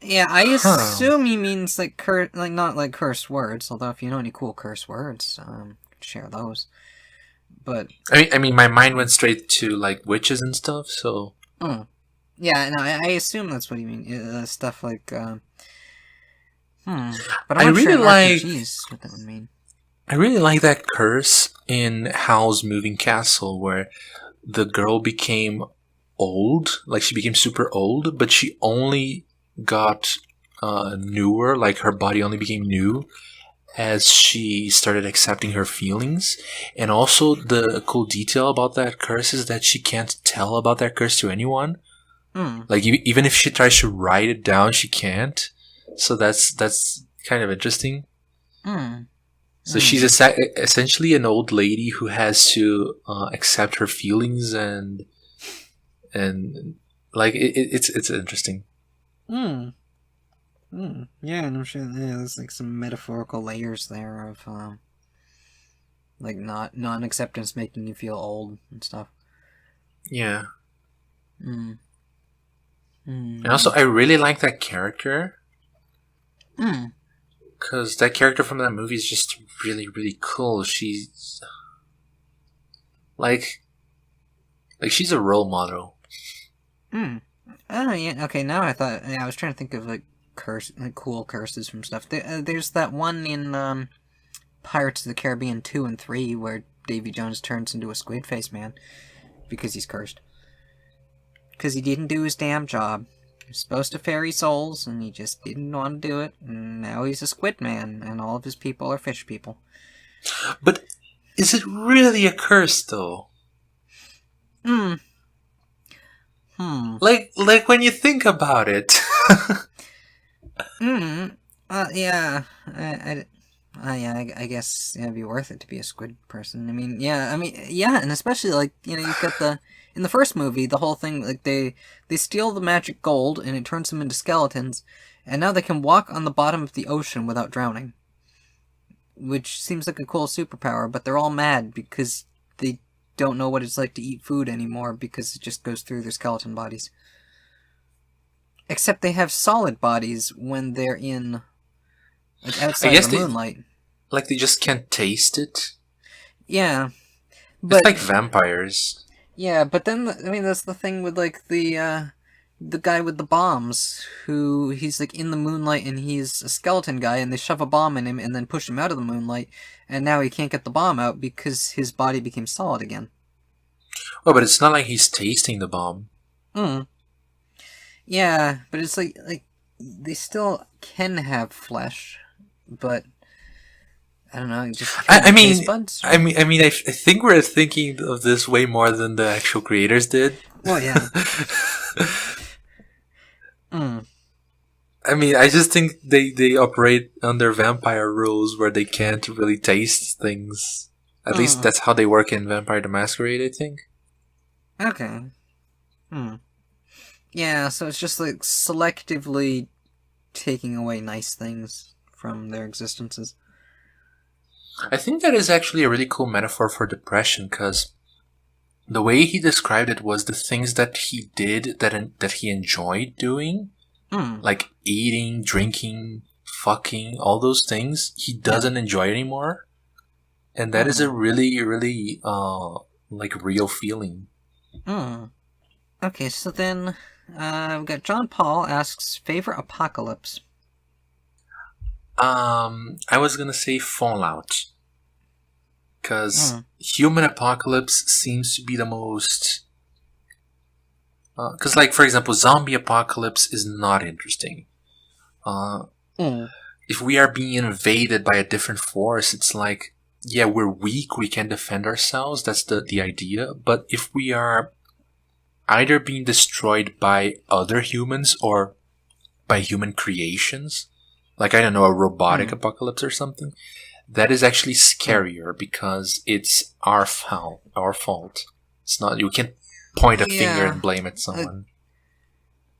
Yeah, I assume he means like not like curse words. Although if you know any cool curse words, share those. But I mean, my mind went straight to like witches and stuff. So yeah, no, I assume that's what he means. Stuff like but I really like what that would mean. I really like that curse in Howl's Moving Castle, where the girl became old, like she became super old, but she only got newer, like her body only became new as she started accepting her feelings. And also the cool detail about that curse is that she can't tell about that curse to anyone. Like even if she tries to write it down, she can't. So that's kind of interesting. So she's essentially an old lady who has to accept her feelings and like it's interesting. Yeah, no shit. Yeah, there's like some metaphorical layers there of like not non-acceptance making you feel old and stuff. Yeah. Mm. And also, I really like that character. Mm. Because that character from that movie is just really, really cool. She's... Like she's a role model. Mm. Oh, yeah, okay, now I was trying to think of, like, cool curses from stuff. There's that one in, Pirates of the Caribbean 2 and 3 where Davy Jones turns into a squid face man because he's cursed. Because he didn't do his damn job. He was supposed to ferry souls, and he just didn't want to do it, and now he's a squid man, and all of his people are fish people. But is it really a curse, though? Like when you think about it. Yeah. I guess it'd be worth it to be a squid person. Yeah, and especially, like, you've got in the first movie, the whole thing, like, they steal the magic gold, and it turns them into skeletons, and now they can walk on the bottom of the ocean without drowning. Which seems like a cool superpower, but they're all mad because they don't know what it's like to eat food anymore because it just goes through their skeleton bodies. Except they have solid bodies when they're in, like, outside the moonlight. Like, they just can't taste it? Yeah. It's like vampires. Yeah, but then, that's the thing with, like, the guy with the bombs, who he's, like, in the moonlight and he's a skeleton guy, and they shove a bomb in him and then push him out of the moonlight, and now he can't get the bomb out because his body became solid again. Oh, but it's not like he's tasting the bomb. Yeah, but it's like they still can have flesh, but I don't know. Just taste buds. I think we're thinking of this way more than the actual creators did. Well, yeah. I just think they operate under vampire rules where they can't really taste things. At least that's how they work in Vampire the Masquerade, I think. Okay. Yeah, so it's just, like, selectively taking away nice things from their existences. I think that is actually a really cool metaphor for depression, because the way he described it was the things that he did that he enjoyed doing, like eating, drinking, fucking, all those things, he doesn't enjoy anymore. And that is a really, really, like, real feeling. Okay, so then, we've got John Paul asks, favorite apocalypse? I was gonna say Fallout. Because human apocalypse seems to be the most... Because, like, for example, zombie apocalypse is not interesting. If we are being invaded by a different force, it's like, yeah, we're weak, we can defend ourselves, that's the idea. But if we are either being destroyed by other humans or by human creations, like, I don't know, a robotic apocalypse or something, that is actually scarier because it's our fault. It's not, you can't point a finger and blame it someone.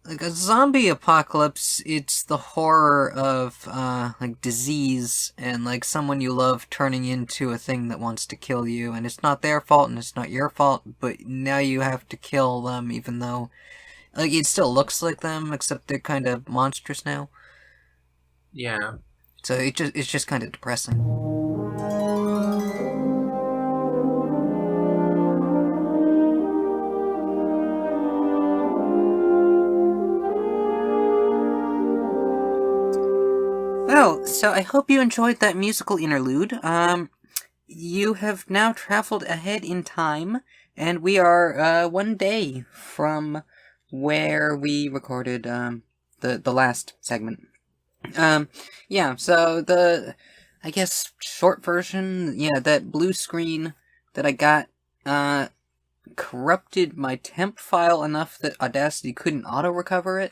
Like a zombie apocalypse, it's the horror of, like, disease and, like, someone you love turning into a thing that wants to kill you, and it's not their fault and it's not your fault, but now you have to kill them even though, like, it still looks like them, except they're kind of monstrous now. Yeah. So it's just kind of depressing. Well, so I hope you enjoyed that musical interlude. You have now traveled ahead in time, and we are one day from where we recorded the last segment. Yeah, so I guess, short version, yeah, that blue screen that I got, corrupted my temp file enough that Audacity couldn't auto-recover it,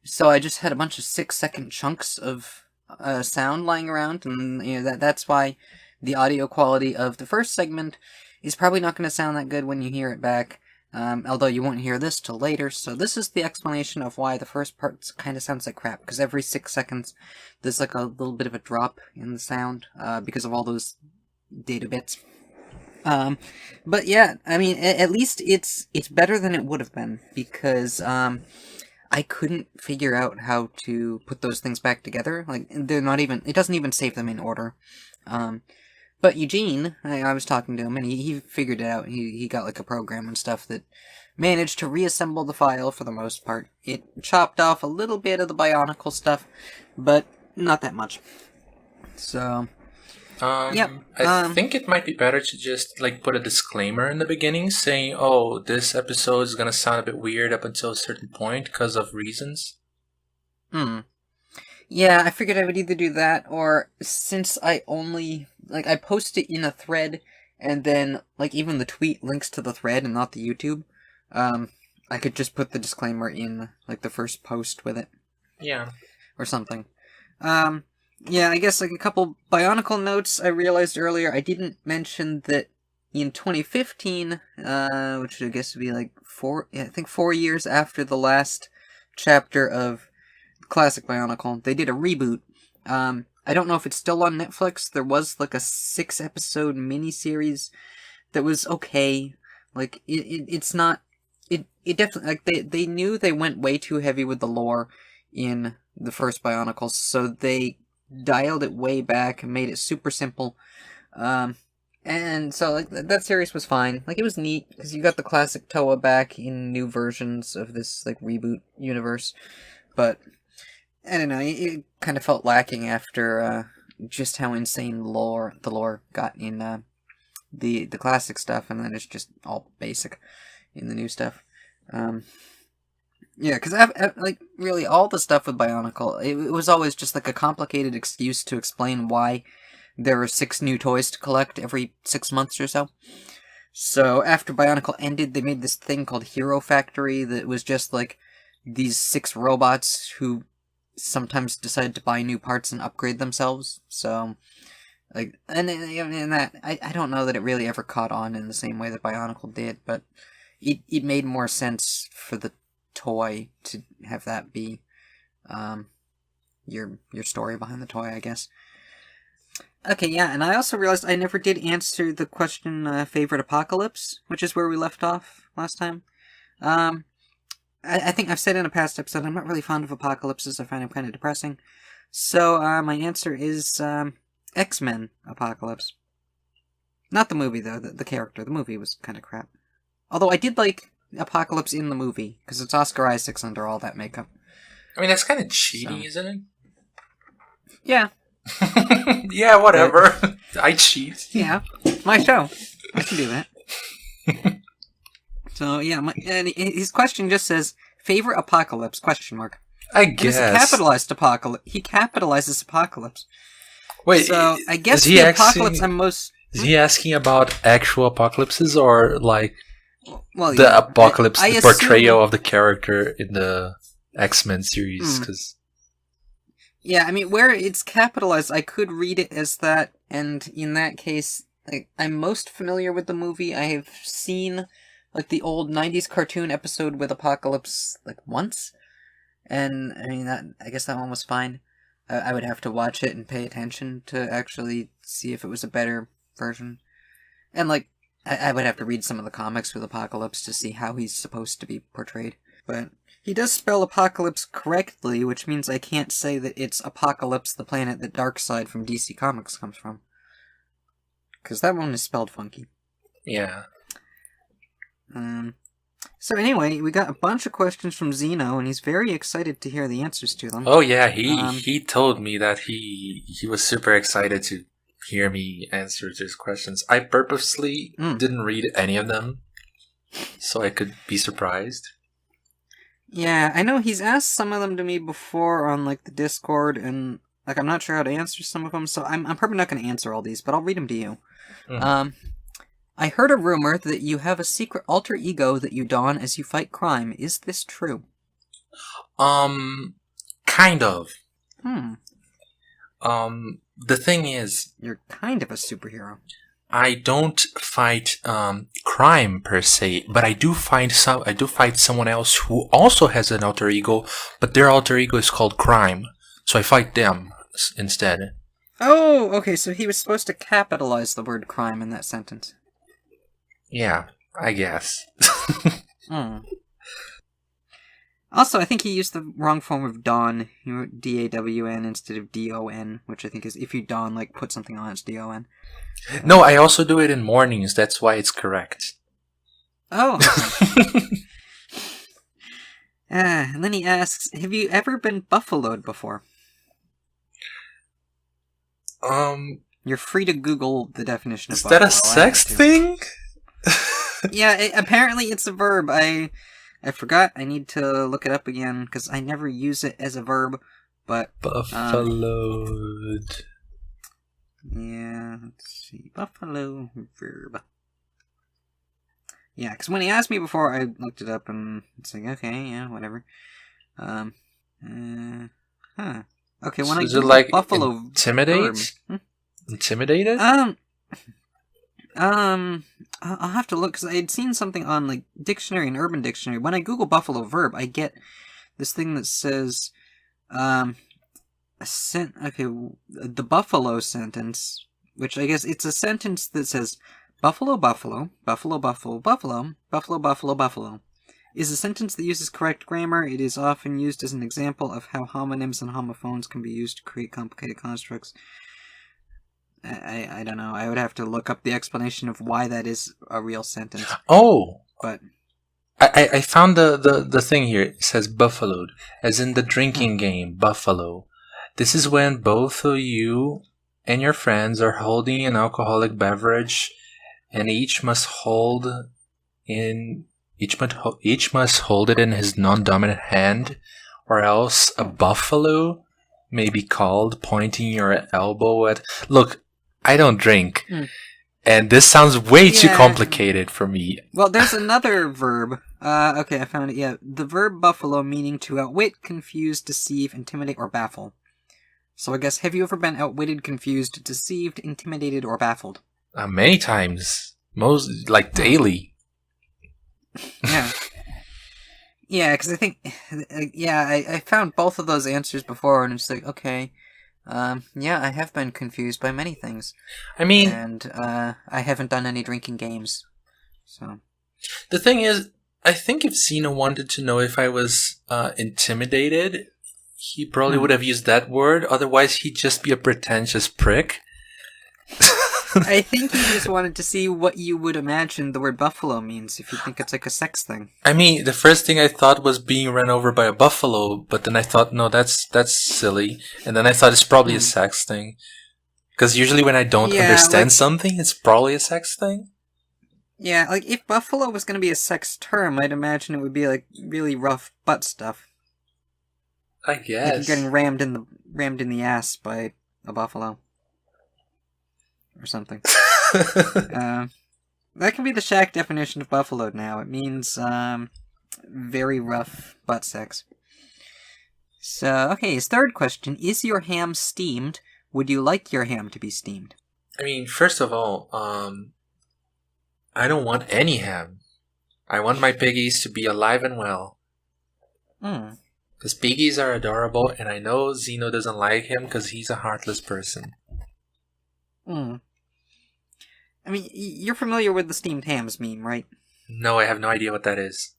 so I just had a bunch of 6-second chunks of, sound lying around, and, that's why the audio quality of the first segment is probably not going to sound that good when you hear it back. Although you won't hear this till later, so this is the explanation of why the first part kind of sounds like crap, because every 6 seconds there's like a little bit of a drop in the sound, because of all those data bits. But yeah, I mean, at least it's better than it would have been, because I couldn't figure out how to put those things back together. Like, they're not even, it doesn't even save them in order. But Eugene, I was talking to him, and he figured it out. He got like a program and stuff that managed to reassemble the file for the most part. It chopped off a little bit of the Bionicle stuff, but not that much. So, I think it might be better to just like put a disclaimer in the beginning saying, "Oh, this episode is gonna sound a bit weird up until a certain point because of reasons." Yeah, I figured I would either do that, or since I only I post it in a thread, and then like even the tweet links to the thread and not the YouTube. I could just put the disclaimer in like the first post with it. Yeah. Or something. Yeah, I guess like a couple Bionicle notes I realized earlier. I didn't mention that in 2015, which I guess would be like 4 years after the last chapter of Classic Bionicle, they did a reboot. I don't know if it's still on Netflix. There was like a 6-episode miniseries that was okay. Like it's not. It definitely, like, they knew they went way too heavy with the lore in the first Bionicle, so they dialed it way back and made it super simple. And so like that series was fine. Like, it was neat because you got the classic Toa back in new versions of this like reboot universe, but I don't know, it kind of felt lacking after just how insane the lore got in the classic stuff, and then it's just all basic in the new stuff. Yeah, because like really all the stuff with Bionicle, it was always just like a complicated excuse to explain why there are 6 new toys to collect every 6 months or so. So after Bionicle ended, they made this thing called Hero Factory that was just like these 6 robots who sometimes decided to buy new parts and upgrade themselves. So like, and that I don't know that it really ever caught on in the same way that Bionicle did, but it made more sense for the toy to have that be your story behind the toy, I guess. Okay, yeah, and I also realized I never did answer the question favorite apocalypse, which is where we left off last time. I think I've said in a past episode I'm not really fond of apocalypses. I find them kind of depressing. So my answer is X-Men Apocalypse. Not the movie though, the character. The movie was kind of crap. Although I did like Apocalypse in the movie, because it's Oscar Isaacs under all that makeup. I mean, that's kind of cheating, isn't it? Yeah. Yeah, whatever. I cheat. Yeah, my show. I can do that. So yeah, and his question just says favorite apocalypse ? I guess. And it's capitalized apocalypse. He capitalizes apocalypse. Wait, so I guess the apocalypse I'm most. Is he asking about actual apocalypses or like well, the yeah, apocalypse, I the portrayal of the character in the X-Men series? Because yeah, I mean, where it's capitalized, I could read it as that, and in that case, like, I'm most familiar with the movie. I have seen like the old 90s cartoon episode with Apocalypse like once, and I mean I guess that one was fine. I would have to watch it and pay attention to actually see if it was a better version, and like I would have to read some of the comics with Apocalypse to see how he's supposed to be portrayed. But he does spell Apocalypse correctly, which means I can't say that it's Apocalypse, the planet that Darkseid from DC Comics comes from, because that one is spelled funky. yeah. So anyway, we got a bunch of questions from Zeno, and he's very excited to hear the answers to them. Oh yeah, he told me that he was super excited to hear me answer his questions. I purposely didn't read any of them, so I could be surprised. Yeah, I know he's asked some of them to me before on like the Discord, and like I'm not sure how to answer some of them, so I'm probably not going to answer all these, but I'll read them to you. I heard a rumor that you have a secret alter ego that you don as you fight crime. Is this true? Kind of. The thing is, you're kind of a superhero. I don't fight crime per se, but I do fight someone else who also has an alter ego, but their alter ego is called crime. So I fight them instead. Oh, okay, so he was supposed to capitalize the word crime in that sentence. Yeah, I guess. Hmm. Also, I think he used the wrong form of dawn. He wrote D-A-W-N instead of D-O-N, which I think is, if you dawn, like, put something on, it's D-O-N. No, I also do it in mornings. That's why it's correct. Oh, okay. And then he asks, have you ever been buffaloed before? You're free to Google the definition of Is buffalo. that a sex thing? Yeah, apparently it's a verb. I forgot. I need to look it up again because I never use it as a verb. But Buffaloed. Yeah, let's see. Buffalo verb. Yeah, because when he asked me before, I looked it up and it's like, okay, yeah, whatever. Huh. Okay, when So I is it Google like buffalo intimidate? verb, Intimidated? I'll have to look because I had seen something on like dictionary and Urban Dictionary. When I Google buffalo verb, I get this thing that says, the buffalo sentence, which I guess it's a sentence that says buffalo, buffalo, buffalo, buffalo, buffalo, buffalo, buffalo, buffalo. Is a sentence that uses correct grammar. It is often used as an example of how homonyms and homophones can be used to create complicated constructs. I don't know. I would have to look up the explanation of why that is a real sentence. Oh! But I found the thing here. It says buffaloed, as in the drinking game, buffalo. This is when both of you and your friends are holding an alcoholic beverage, and each must hold it in his non-dominant hand, or else a buffalo may be called, pointing your elbow at... Look, I don't drink, and this sounds way too complicated for me. Well, there's another verb. Okay, I found it, yeah. The verb buffalo, meaning to outwit, confuse, deceive, intimidate, or baffle. So I guess, have you ever been outwitted, confused, deceived, intimidated, or baffled? Many times. Most, like, daily. Yeah. Yeah, because I think, I found both of those answers before, and it's like, okay, yeah, I have been confused by many things. I mean... And, I haven't done any drinking games, so... The thing is, I think if Zeno wanted to know if I was, intimidated, he probably would have used that word, otherwise he'd just be a pretentious prick. I think he just wanted to see what you would imagine the word buffalo means, if you think it's like a sex thing. I mean, the first thing I thought was being run over by a buffalo, but then I thought, no, that's silly. And then I thought it's probably a sex thing. Because usually when I don't understand something, it's probably a sex thing. Yeah, like, if buffalo was going to be a sex term, I'd imagine it would be, like, really rough butt stuff. I guess. Like you're getting rammed in the ass by a buffalo. Or something. That can be the Shaq definition of buffaloed now. It means, very rough butt sex. So, okay, his third question, is your ham steamed? Would you like your ham to be steamed? I mean, first of all, I don't want any ham. I want my piggies to be alive and well. Because piggies are adorable, and I know Zeno doesn't like him because he's a heartless person. I mean, you're familiar with the steamed hams meme, right? No, I have no idea what that is.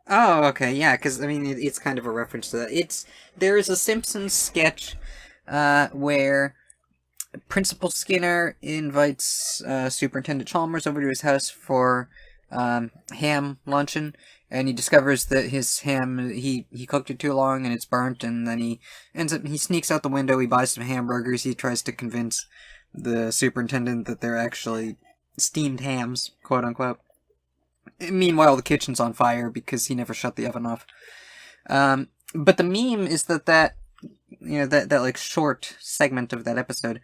Oh, okay, yeah, because, I mean, it's kind of a reference to that. There is a Simpsons sketch, where Principal Skinner invites, Superintendent Chalmers over to his house for, ham luncheon, and he discovers that his ham, he cooked it too long and it's burnt, and then he sneaks out the window, he buys some hamburgers, he tries to convince the superintendent that they're actually steamed hams, quote unquote. Meanwhile, the kitchen's on fire because he never shut the oven off. But the meme is that like short segment of that episode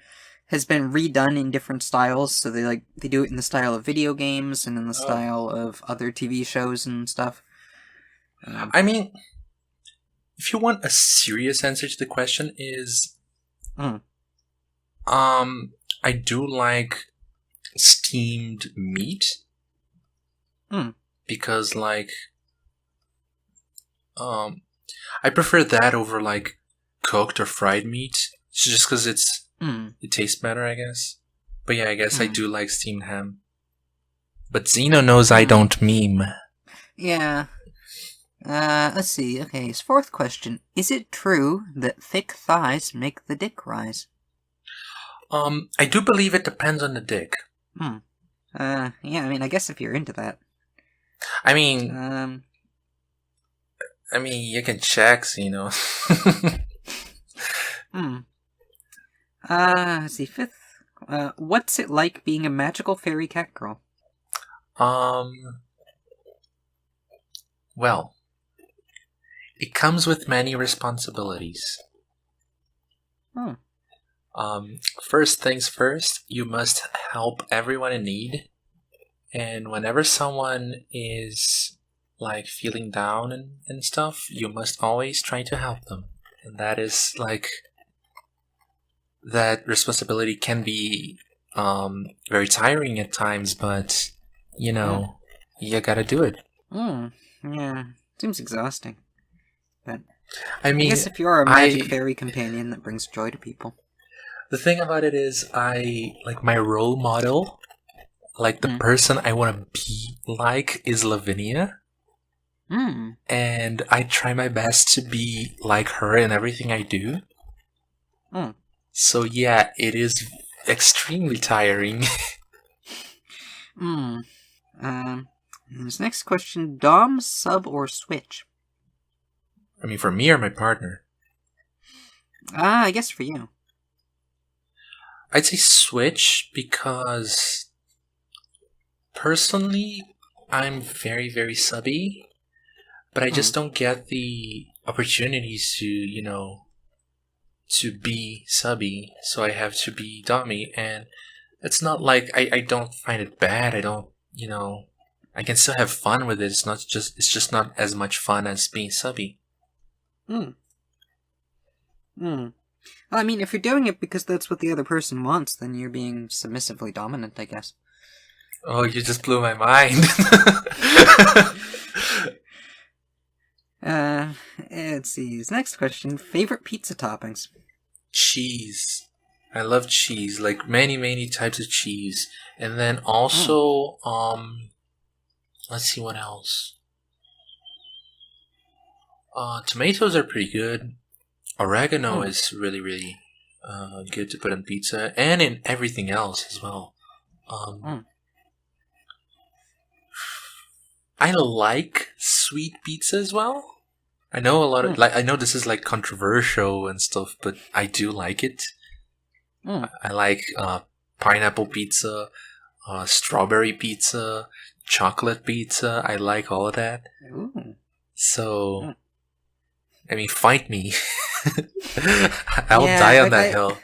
has been redone in different styles. So they do it in the style of video games and in the style of other TV shows and stuff. I mean, if you want a serious answer to the question is, I do like steamed meat. Because, like, I prefer that over, like, cooked or fried meat. Just because it's Mm. It tastes better, I guess. But yeah, I guess I Mm. do like steamed ham. But Zeno knows I Mm. don't meme. Yeah. Let's see. Okay, his fourth question. Is it true that thick thighs make the dick rise? I do believe it depends on the dick. Hmm. Yeah, I mean, I guess if you're into that. I mean, Um, you can check, Zeno. hmm. Let's see. Fifth. What's it like being a magical fairy cat girl? Well, it comes with many responsibilities. Hmm. First things first, you must help everyone in need. And whenever someone is like feeling down and stuff, you must always try to help them. And that is like, that responsibility can be very tiring at times, but you know, you gotta do it. Hmm. Yeah. Seems exhausting. But I I mean, guess if you're a magic fairy companion that brings joy to people. the thing about it is, I like my role model, like the Mm. person I want to be like, is Lavinia. Hmm. And I try my best to be like her in everything I do. Hmm. So yeah, it is extremely tiring. Hmm. His next question: Dom, sub, or switch? I mean, for me or my partner, I guess for you. I'd say switch because personally, I'm very, very subby, but I just don't get the opportunities to be subby, so I have to be dummy, and it's not like I don't find it bad. I don't, I can still have fun with it. It's just not as much fun as being subby. Hmm. Hmm. Well, I mean, if you're doing it because that's what the other person wants, then you're being submissively dominant, I guess. Oh, you just blew my mind. Let's see. His next question: Favorite pizza toppings? Cheese. I love cheese, like many, many types of cheese. And then also, let's see what else. Tomatoes are pretty good. Oregano is really, really good to put on pizza and in everything else as well. I like sweet pizza as well. I know a lot of I know this is like controversial and stuff, but I do like it. I like pineapple pizza, strawberry pizza, chocolate pizza. I like all of that. Ooh. So, I mean, fight me. I'll die on that hill.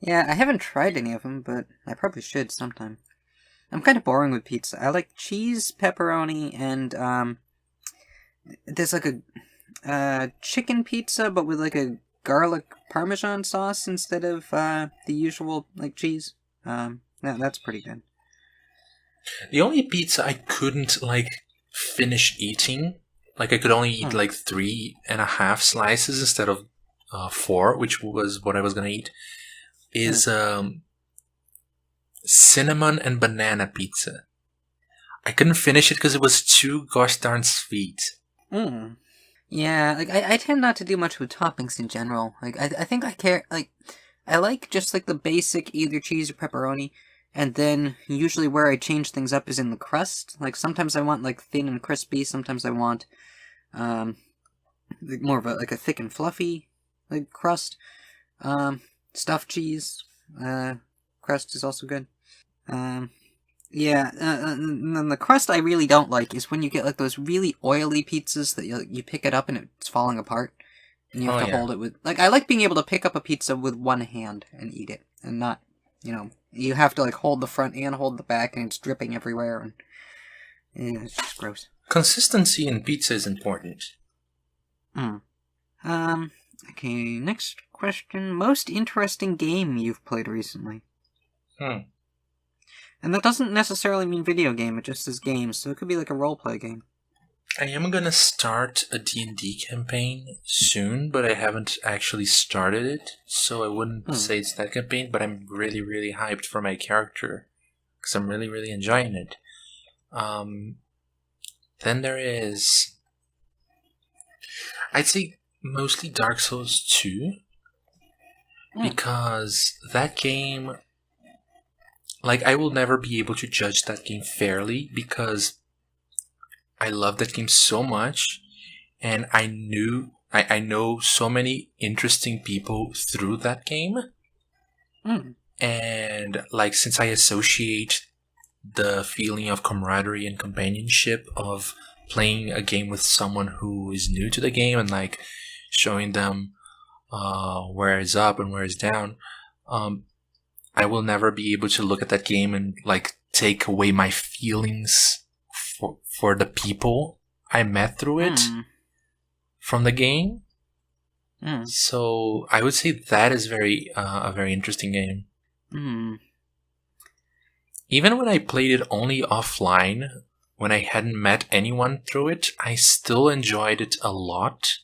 Yeah, I haven't tried any of them, but I probably should sometime. I'm kind of boring with pizza. I like cheese, pepperoni, and there's like a chicken pizza, but with like a garlic parmesan sauce instead of the usual like cheese. That's pretty good. The only pizza I couldn't like finish eating, like I could only eat like 3.5 slices instead of 4, which was what I was gonna eat, is cinnamon and banana pizza. I couldn't finish it because it was too gosh darn sweet. Yeah, like I tend not to do much with toppings in general. Like I think I care like I like just like the basic either cheese or pepperoni, and then usually where I change things up is in the crust. Like sometimes I want like thin and crispy, sometimes I want like more of a like a thick and fluffy like crust. Stuffed cheese crust is also good. Yeah, and then the crust I really don't like is when you get like those really oily pizzas that you pick it up and it's falling apart, and you have to hold it with like I like being able to pick up a pizza with one hand and eat it, and not you have to like hold the front and hold the back and it's dripping everywhere, and it's just gross. Consistency in pizza is important. Okay, next question: Most interesting game you've played recently? And that doesn't necessarily mean video game, it just says games, so it could be like a roleplay game. I am gonna start a D&D campaign soon, but I haven't actually started it, so I wouldn't say it's that campaign, but I'm really, really hyped for my character, because I'm really, really enjoying it. Then there is, I'd say mostly Dark Souls 2, because that game, like, I will never be able to judge that game fairly, because I love that game so much, and I know so many interesting people through that game. And like, since I associate the feeling of camaraderie and companionship of playing a game with someone who is new to the game and like showing them where is up and where is down, I will never be able to look at that game and like take away my feelings for the people I met through it from the game. So I would say that is a very interesting game. Even when I played it only offline, when I hadn't met anyone through it, I still enjoyed it a lot.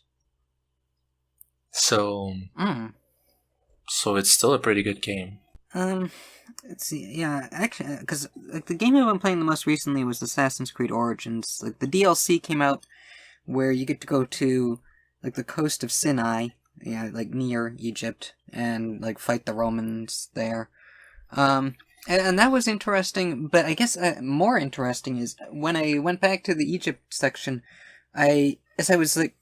So it's still a pretty good game. Let's see. Yeah, actually, because like the game I've been playing the most recently was Assassin's Creed Origins. Like the DLC came out where you get to go to like the coast of Sinai, like near Egypt, and like fight the Romans there. And that was interesting. But I guess more interesting is when I went back to the Egypt section, as I was like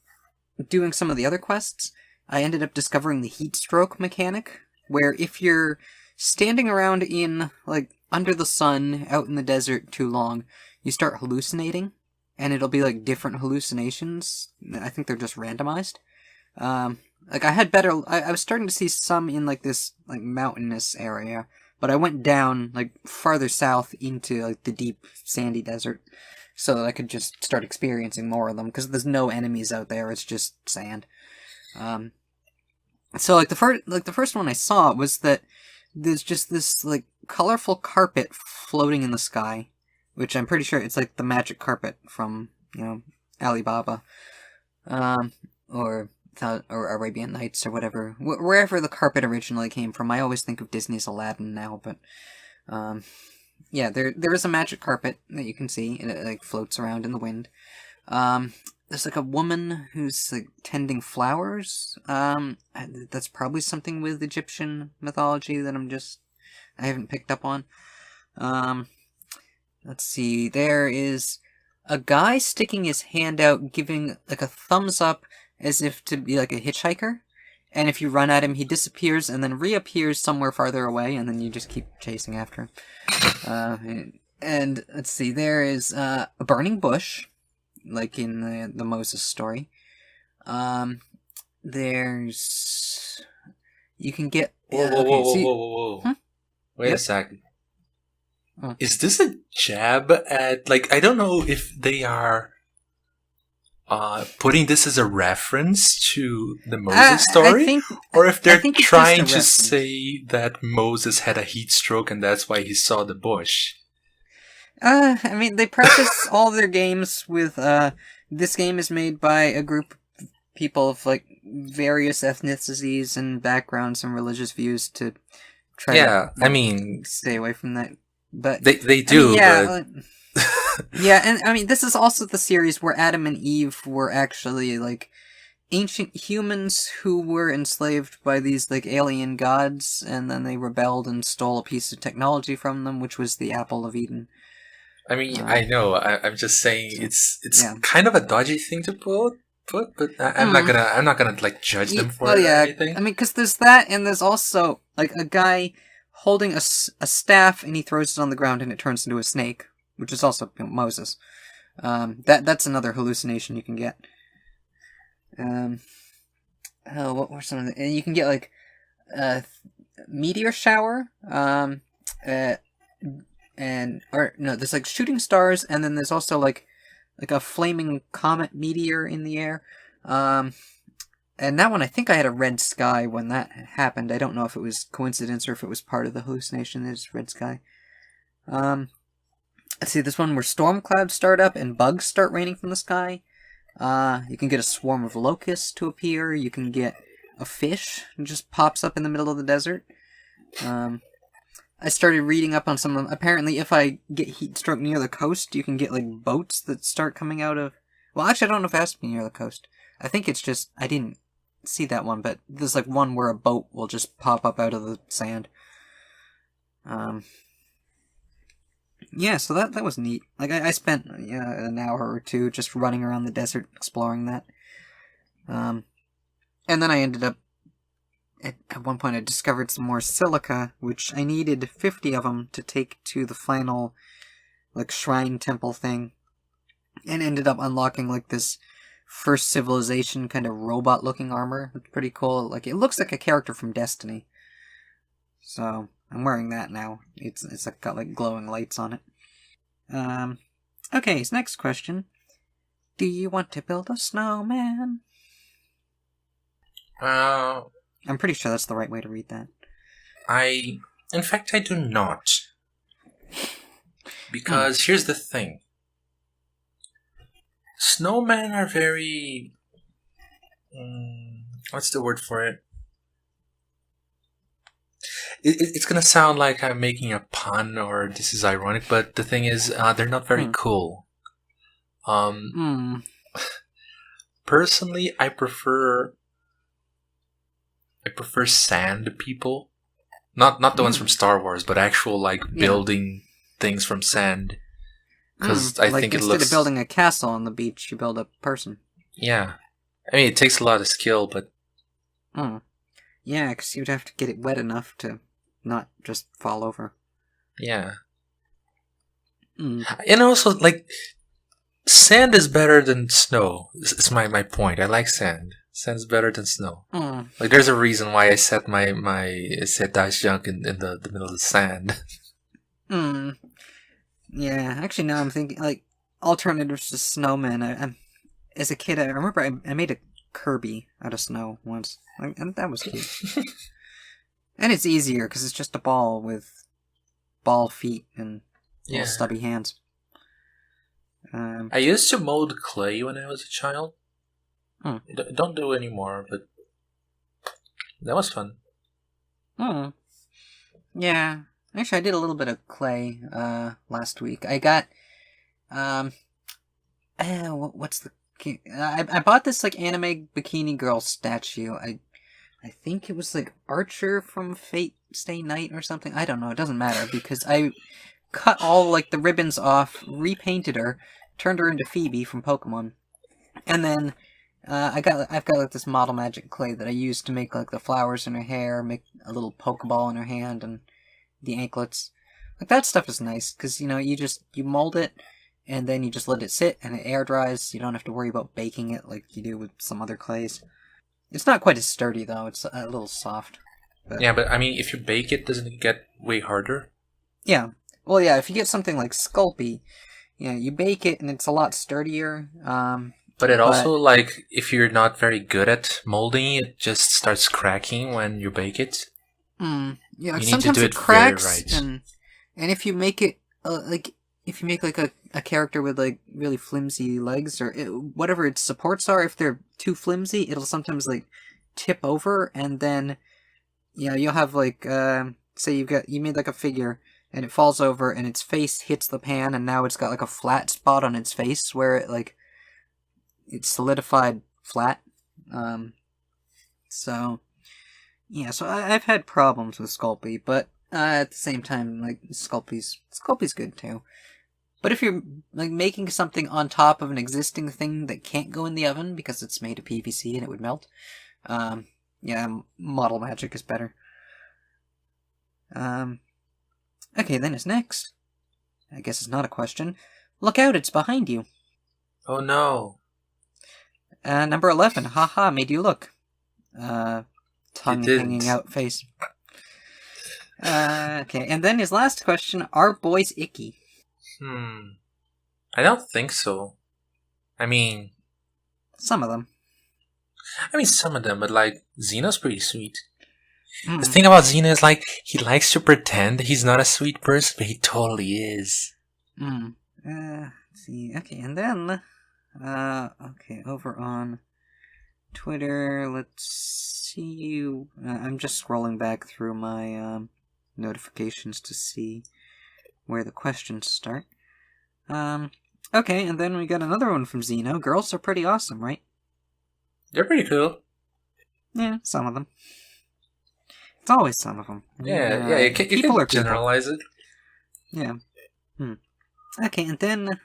doing some of the other quests, I ended up discovering the heat stroke mechanic, where if you're standing around in, like, under the sun, out in the desert too long, you start hallucinating, and it'll be, like, different hallucinations. I think they're just randomized. Like, I was starting to see some in, like, this, like, mountainous area, but I went down, like, farther south into, like, the deep, sandy desert, so that I could just start experiencing more of them, because there's no enemies out there, it's just sand. So, like, the first one I saw was that there's just this, like, colorful carpet floating in the sky, which I'm pretty sure it's, like, the magic carpet from, Alibaba, or Arabian Nights, or whatever. Wherever the carpet originally came from. I always think of Disney's Aladdin now, but, yeah, there is a magic carpet that you can see, and it, like, floats around in the wind. There's, like, a woman who's, like, tending flowers. That's probably something with Egyptian mythology that I haven't picked up on. Let's see, there is a guy sticking his hand out, giving, like, a thumbs up as if to be, like, a hitchhiker. And if you run at him, he disappears and then reappears somewhere farther away, and then you just keep chasing after him. And let's see, there is a burning bush, like in the Moses story. There's... You can get... Whoa. Wait a second. Oh. Is this a jab at... Like, I don't know if they are putting this as a reference to the Moses story, or if they're trying to say that Moses had a heat stroke and that's why he saw the bush. I mean, they preface all their games with, this game is made by a group of people of, like, various ethnicities and backgrounds and religious views to try to stay away from that. But they do, but... yeah, and, I mean, this is also the series where Adam and Eve were actually, like, ancient humans who were enslaved by these, like, alien gods, and then they rebelled and stole a piece of technology from them, which was the Apple of Eden. I mean, I know. I'm just saying it's kind of a dodgy thing to put, but I'm not gonna like judge them for it or anything. I mean, because there's that, and there's also like a guy holding a staff, and he throws it on the ground, and it turns into a snake, which is also Moses. That's another hallucination you can get. What were some of the? And you can get like a meteor shower. There's like shooting stars, and then there's also like a flaming comet meteor in the air. And that one, I think I had a red sky when that happened. I don't know if it was coincidence or if it was part of the hallucination. There's red sky. Let's see, this one where storm clouds start up and bugs start raining from the sky. You can get a swarm of locusts to appear. You can get a fish that just pops up in the middle of the desert. I started reading up on some of them. Apparently, if I get heat stroke near the coast, you can get, like, boats that start coming out of... Well, actually, I don't know if it has to be near the coast. I think it's just... I didn't see that one, but there's, like, one where a boat will just pop up out of the sand. Yeah, so that was neat. Like, I spent an hour or two just running around the desert exploring that. And then I ended up... At one point I discovered some more silica, which I needed 50 of them to take to the final, like, shrine temple thing. And ended up unlocking, like, this first civilization kind of robot-looking armor. It's pretty cool. Like, it looks like a character from Destiny. So, I'm wearing that now. It's like, got, like, glowing lights on it. Okay, so next question. Do you want to build a snowman? I'm pretty sure that's the right way to read that. In fact, I do not. Because here's the thing. Snowmen are very... what's the word for it? It's gonna sound like I'm making a pun or this is ironic, but the thing is, they're not very cool. Personally, I prefer sand people. Not the ones from Star Wars, but actual, like, building things from sand. Because I think it looks... Instead of building a castle on the beach, you build a person. Yeah. I mean, it takes a lot of skill, but... Yeah, because you'd have to get it wet enough to not just fall over. Yeah. And also, like, sand is better than snow. It's my point. I like sand. Sand's better than snow. Like, there's a reason why I set set Dash Junk in the middle of the sand. Yeah, actually now I'm thinking, like, alternatives to snowmen. As a kid, I remember I made a Kirby out of snow once. Like, and that was cute. And it's easier, because it's just a ball with ball feet and little stubby hands. I used to mold clay when I was a child. Don't do it anymore, but that was fun. Yeah. Actually, I did a little bit of clay last week. I got what's the I bought this, like, anime bikini girl statue. I think it was, like, Archer from Fate Stay Night or something. I don't know. It doesn't matter because I cut all, like, the ribbons off, repainted her, turned her into Phoebe from Pokemon, and then I've got like this Model Magic clay that I used to make, like, the flowers in her hair, make a little Pokeball in her hand, and the anklets. Like, that stuff is nice, because, you know, you mold it, and then you just let it sit, and it air dries. You don't have to worry about baking it like you do with some other clays. It's not quite as sturdy, though. It's a little soft. But... Yeah, but, I mean, if you bake it, doesn't it get way harder? Yeah. Well, yeah, if you get something like Sculpey, you bake it, and it's a lot sturdier. But it also, like, if you're not very good at molding, it just starts cracking when you bake it. Yeah, you need sometimes to do it cracks, very right. and if you make it, if you make, like, a character with, like, really flimsy legs, or whatever its supports are, if they're too flimsy, it'll sometimes, like, tip over, and then, you'll have, like, say you made, like, a figure, and it falls over, and its face hits the pan, and now it's got, like, a flat spot on its face, where it, like, it's solidified flat. So I've had problems with Sculpey, but at the same time, like, Sculpey's good too. But if you're, like, making something on top of an existing thing that can't go in the oven because it's made of PVC and it would melt, Model Magic is better. Okay, then it's next. I guess it's not a question. Look out, it's behind you. Oh no. Number 11, haha, made you look. Tongue hanging out face. Okay, and then his last question, are boys icky? I don't think so. I mean... Some of them. Some of them, but, like, Xeno's pretty sweet. The thing about Xeno is, like, he likes to pretend he's not a sweet person, but he totally is. Hmm. Let's see. Okay, and then, okay, over on Twitter, let's see. I'm just scrolling back through my notifications to see where the questions start. Okay, and then we got another one from Zeno. Girls are pretty awesome, right? They're pretty cool. Yeah, some of them. It's always some of them. Yeah. You can generalize it. Yeah. Okay, and then,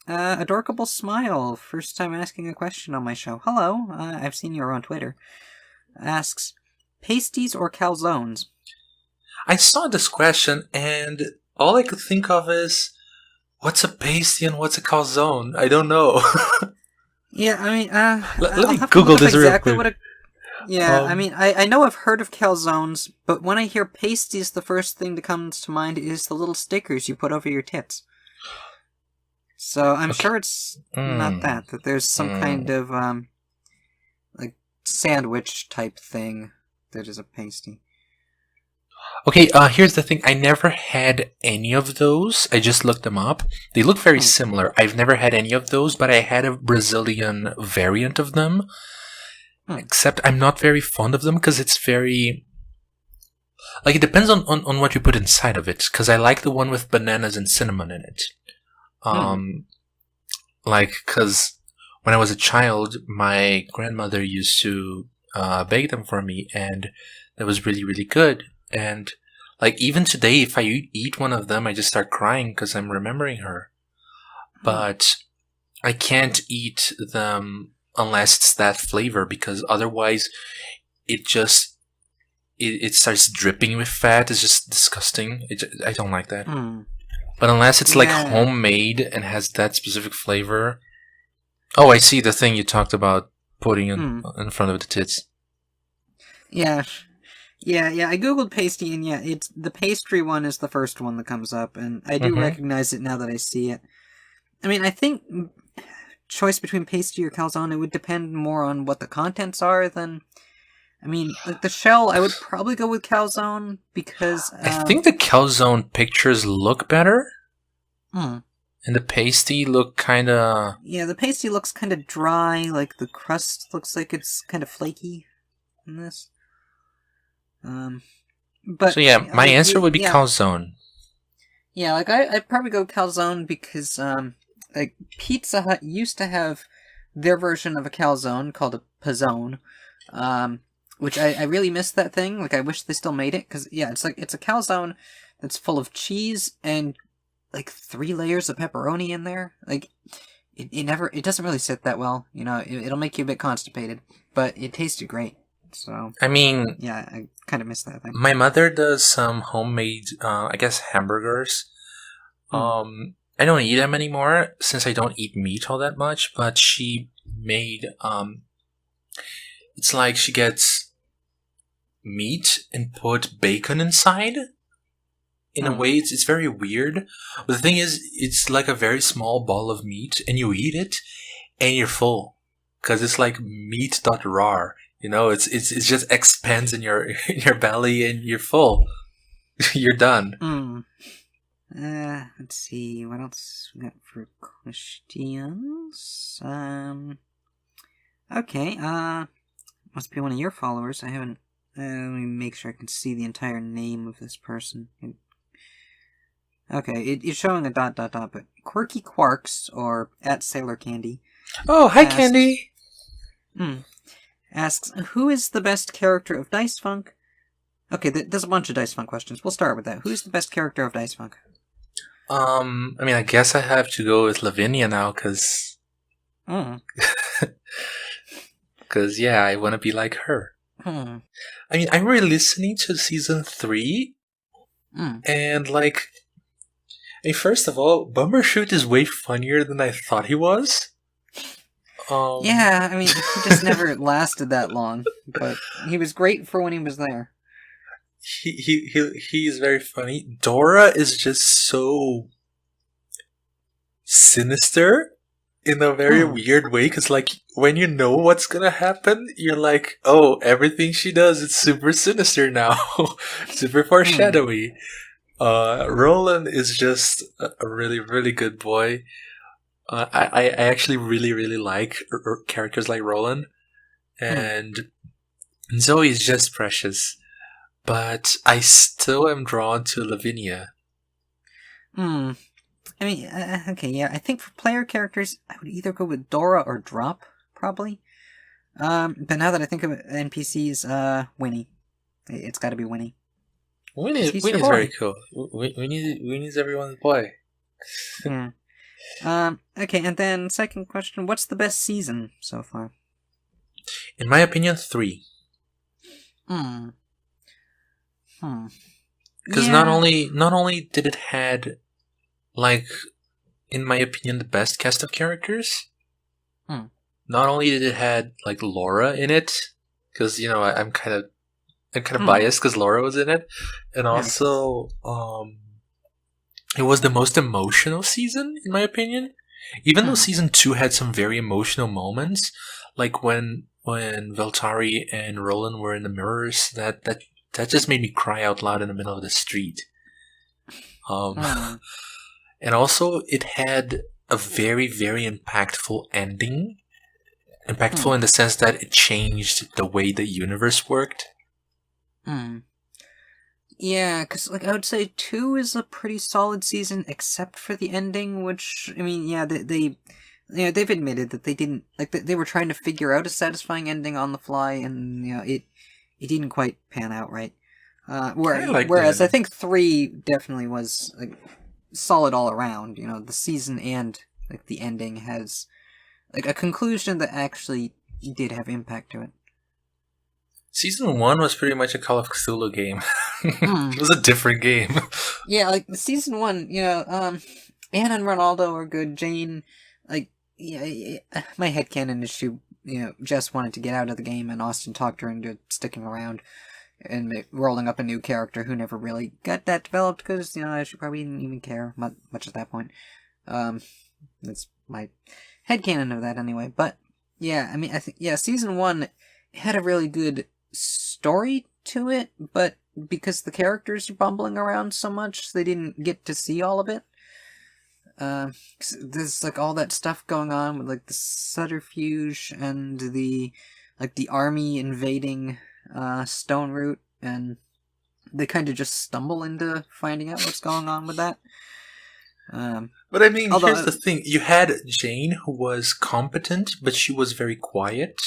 Adorable Smile, first time asking a question on my show. Hello, I've seen you on Twitter. Asks, pasties or calzones? I saw this question, and all I could think of is, what's a pasty and what's a calzone? I don't know. Yeah, I mean, let me Google this exactly real quick. I mean, I know I've heard of calzones, but when I hear pasties, the first thing that comes to mind is the little stickers you put over your tits. So I'm sure it's not that there's some kind of, like, sandwich type thing that is a pasty. Okay, here's the thing. I never had any of those. I just looked them up. They look very similar. I've never had any of those, but I had a Brazilian variant of them. Except I'm not very fond of them because it's very... Like, it depends on what you put inside of it. Because I like the one with bananas and cinnamon in it. Like, because when I was a child, my grandmother used to bake them for me, and that was really, really good. And, like, even today, if I eat one of them, I just start crying because I'm remembering her. But I can't eat them unless it's that flavor, because otherwise it just it starts dripping with fat. It's just disgusting. I don't like that. But unless it's like homemade and has that specific flavor. Oh, I see the thing you talked about putting in front of the tits. Yeah, I googled pasty, and it's the pastry one is the first one that comes up, and I do recognize it now that I see it. I mean, I think choice between pasty or calzone, it would depend more on what the contents are than... I mean, like the shell, I would probably go with calzone, because... I think the calzone pictures look better. And the pasty look kind of... Yeah, the pasty looks kind of dry, like the crust looks like it's kind of flaky in this. But... So yeah, my answer would be calzone. Yeah, like I'd probably go calzone because, like, Pizza Hut used to have their version of a calzone called a pizzone, which I really miss that thing. Like, I wish they still made it, because, yeah, it's a calzone that's full of cheese and, like, 3 layers of pepperoni in there. Like, it doesn't really sit that well, you know, it'll make you a bit constipated, but it tasted great, so... I mean... Yeah, I kind of miss that thing. My mother does some homemade, I guess, hamburgers. I don't eat them anymore since I don't eat meat all that much, but she made, it's like she gets meat and put bacon inside. In a way, it's very weird. But the thing is, it's like a very small ball of meat, and you eat it, and you're full. Because it's like meat.rar. You know, it just expands in your belly, and you're full. You're done. Let's see, what else we got for questions? Okay, must be one of your followers. I haven't, let me make sure I can see the entire name of this person. Okay, it's showing a ... but Quirky Quarks, or at Sailor Candy. Oh, hi, Candy! Asks, who is the best character of Dice Funk? Okay, there's a bunch of Dice Funk questions. We'll start with that. Who's the best character of Dice Funk? I mean, I guess I have to go with Lavinia now, because... Because, yeah, I want to be like her. I mean, I'm re-listening to Season 3, and, like... I mean, first of all, Bumbershoot is way funnier than I thought he was. Yeah, I mean, he just never lasted that long, but he was great for when he was there. He's very funny. Dora is just so sinister in a very weird way, because, like, when you know what's gonna happen, you're like, oh, everything she does is super sinister now. Super foreshadowy. Roland is just a really, really good boy. I actually really, really like characters like Roland. And Zoe is just precious. But I still am drawn to Lavinia. I mean, okay, yeah. I think for player characters, I would either go with Dora or Drop, probably. But now that I think of it, NPCs, Winnie. It's got to be Winnie. Winnie's very cool. Winnie's everyone's boy. Yeah. Okay, and then second question: what's the best season so far? In my opinion, 3. Because not only did it had, like, in my opinion, the best cast of characters. Not only did it had like Laura in it, because I'm kind of biased because Laura was in it, and also it was the most emotional season in my opinion. Even though season 2 had some very emotional moments, like when Veltari and Roland were in the mirrors, that just made me cry out loud in the middle of the street. And also it had a very, very impactful ending. Impactful in the sense that it changed the way the universe worked. Yeah, because I would say 2 is a pretty solid season, except for the ending, which I mean, yeah, they've admitted that they didn't they were trying to figure out a satisfying ending on the fly, and it didn't quite pan out right. Whereas I think 3 definitely was solid all around. The season and the ending has a conclusion that actually did have impact to it. Season 1 was pretty much a Call of Cthulhu game. It was a different game. Yeah, season 1, Anne and Ronaldo are good. Jane, my headcanon is she, Jess wanted to get out of the game, and Austin talked her into sticking around and rolling up a new character who never really got that developed because, she probably didn't even care much at that point. That's my headcanon of that anyway. But, yeah, I mean, I think, season 1 had a really good story to it, but because the characters are bumbling around so much, they didn't get to see all of it. There's all that stuff going on with the subterfuge and the army invading Stone Root, and they kind of just stumble into finding out what's going on with that. But I mean, here's the thing: you had Jane, who was competent, but she was very quiet.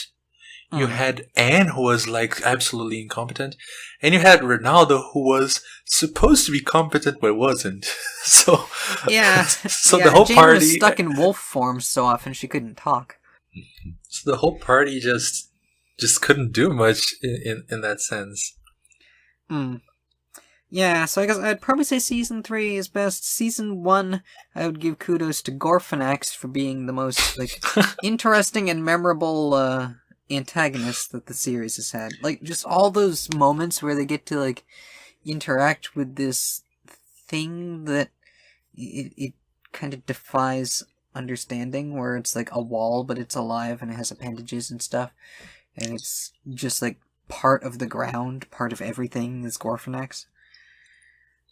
You had Anne, who was absolutely incompetent, and you had Ronaldo, who was supposed to be competent but wasn't. So the whole Jane party was stuck in wolf form so often she couldn't talk. So the whole party just couldn't do much in that sense. Yeah, so I guess I'd probably say season 3 is best. Season 1, I would give kudos to Gorfanax for being the most interesting and memorable antagonist that the series has had. Just all those moments where they get to interact with this thing that it kind of defies understanding, where it's a wall but it's alive and it has appendages and stuff, and it's just part of the ground, part of everything is Gorfanax.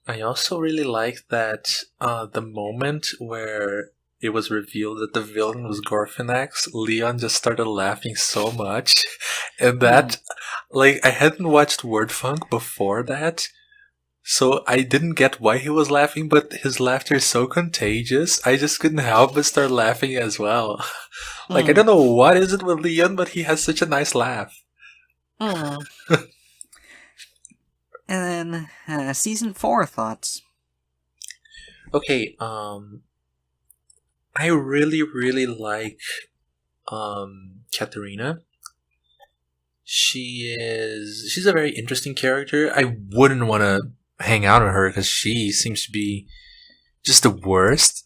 I also really like that the moment where it was revealed that the villain was Gorfanax, Leon just started laughing so much. And that, I hadn't watched Wordfunk before that, so I didn't get why he was laughing, but his laughter is so contagious, I just couldn't help but start laughing as well. I don't know what is it with Leon, but he has such a nice laugh. And then, season 4 thoughts. Okay, I really, really like Katerina. She's a very interesting character. I wouldn't want to hang out with her because she seems to be just the worst.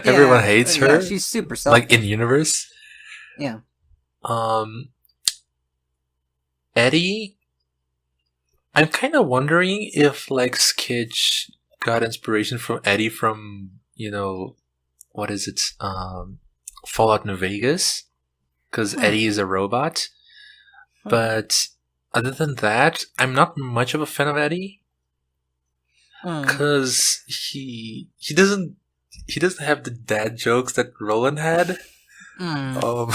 Everyone hates her. Yeah, she's super selfish. In universe. Yeah. Eddie, I'm kind of wondering if Skitch got inspiration from Eddie from what is it? Fallout New Vegas, because Eddie is a robot. But other than that, I'm not much of a fan of Eddie. Mm. because he doesn't have the dad jokes that Roland had. Mm. Um,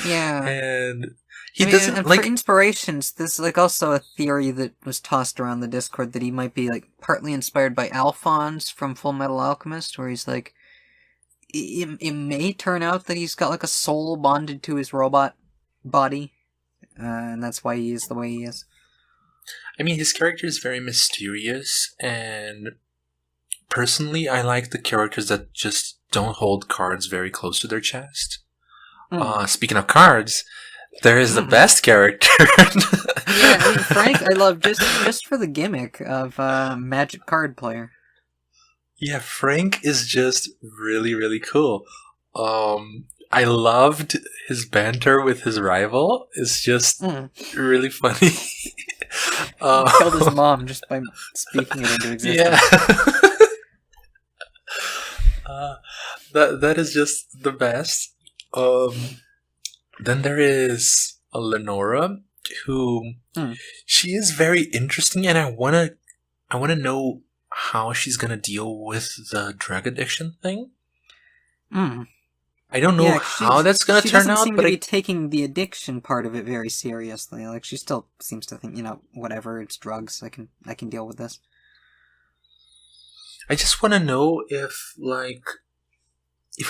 Yeah. and I he mean, doesn't and for like. inspirations, there's like also a theory that was tossed around the Discord that he might be like partly inspired by Alphonse from Full Metal Alchemist, where he's like, it may turn out that he's got like a soul bonded to his robot body, and that's why he is the way he is. I mean, his character is very mysterious, and personally, I like the characters that just don't hold cards very close to their chest. Mm. Speaking of cards, there is the Mm. best character. Yeah, I mean Frank, I love just for the gimmick of magic card player. Yeah, Frank is just really, really cool. I loved his banter with his rival. It's just Mm. really funny. He killed his uh, mom just by speaking it into yeah. existence. uh, that is just the best. Then there is a Lenora who Mm. she is very interesting, and I wanna know how she's gonna deal with the drug addiction thing. Mm. I don't know Yeah, how that's gonna she turn doesn't out, seem to but be taking the addiction part of it very seriously. Like she still seems to think, whatever, it's drugs. I can deal with this. I just want to know if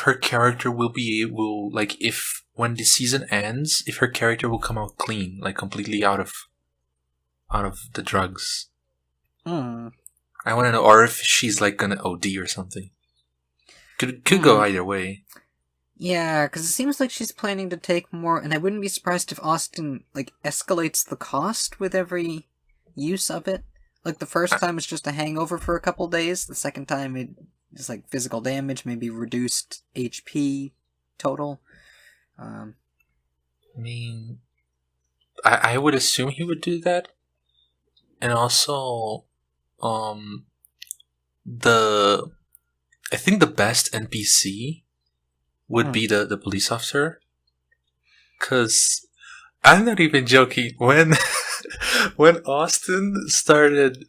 her character will be able, like, if when the season ends, if her character will come out clean, like completely out of the drugs. Hmm. I want to know, or if she's like gonna OD or something. Could go Hmm. either way. Yeah, because it seems like she's planning to take more, and I wouldn't be surprised if Austin like escalates the cost with every use of it. Like the first I, time it's just a hangover for a couple days. The second time it is like physical damage, maybe reduced HP total. Um, I mean, I would assume he would do that, and also, um, the I think the best NPC would hmm. be the police officer. Because I'm not even joking. When when Austin started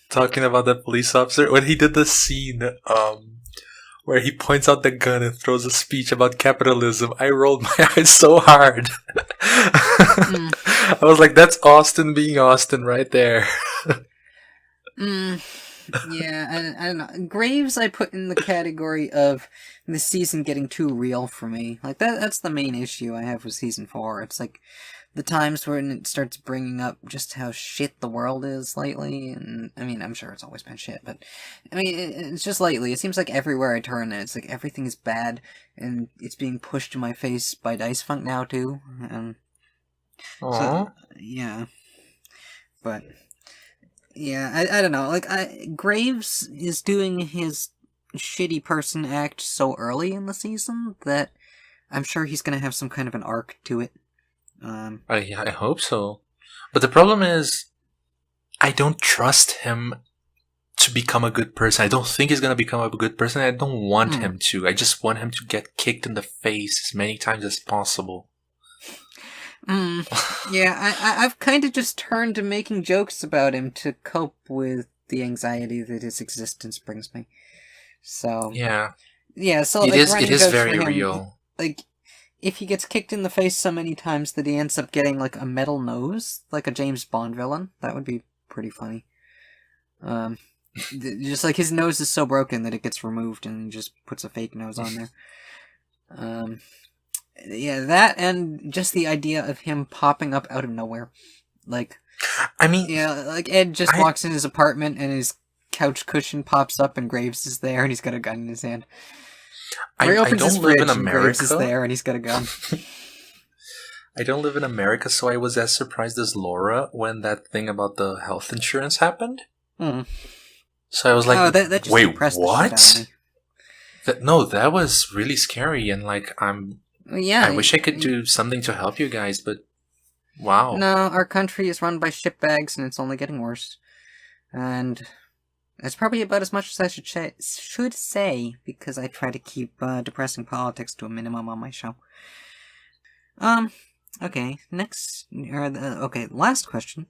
talking about the police officer, when he did the scene where he points out the gun and throws a speech about capitalism, I rolled my eyes so hard. Mm. I was like, "That's Austin being Austin right there." Mm. Yeah, I don't know. Graves I put in the category of this season getting too real for me. Like that's the main issue I have with season 4. It's like the times when it starts bringing up just how shit the world is lately, and I mean I'm sure it's always been shit, but I mean it's just lately. It seems like everywhere I turn, it's like everything is bad, and it's being pushed in my face by Dice Funk now too. And so Aww. yeah, but. Yeah, I don't know. Like, Graves is doing his shitty person act so early in the season that I'm sure he's gonna have some kind of an arc to it. I hope so. But the problem is, I don't trust him to become a good person. I don't think he's gonna become a good person. I don't want mm, him to. I just want him to get kicked in the face as many times as possible. yeah, I've kind of just turned to making jokes about him to cope with the anxiety that his existence brings me. So, Yeah, yeah, so, it like, is. It running is jokes for very him, real. like, if he gets kicked in the face so many times that he ends up getting, like, a metal nose, like a James Bond villain, that would be pretty funny. Um, just like his nose is so broken that it gets removed and he just puts a fake nose on there. Um, yeah, that and just the idea of him popping up out of nowhere. Like, I mean, yeah, like Ed just I walks in his apartment and his couch cushion pops up and Graves is there and he's got a gun in his hand. Or he I opens his don't live in fridge and Graves is America. there and he's got a gun. I don't live in America, so I was as surprised as Laura when that thing about the health insurance happened. Hmm. So I was like, Oh, that just "Wait, depressed the shit out of what?" me. No, that was really scary, and like Well, yeah, I wish I could do something to help you guys, but wow. no, our country is run by shitbags and it's only getting worse. And that's probably about as much as I should say because I try to keep depressing politics to a minimum on my show. Okay, last question.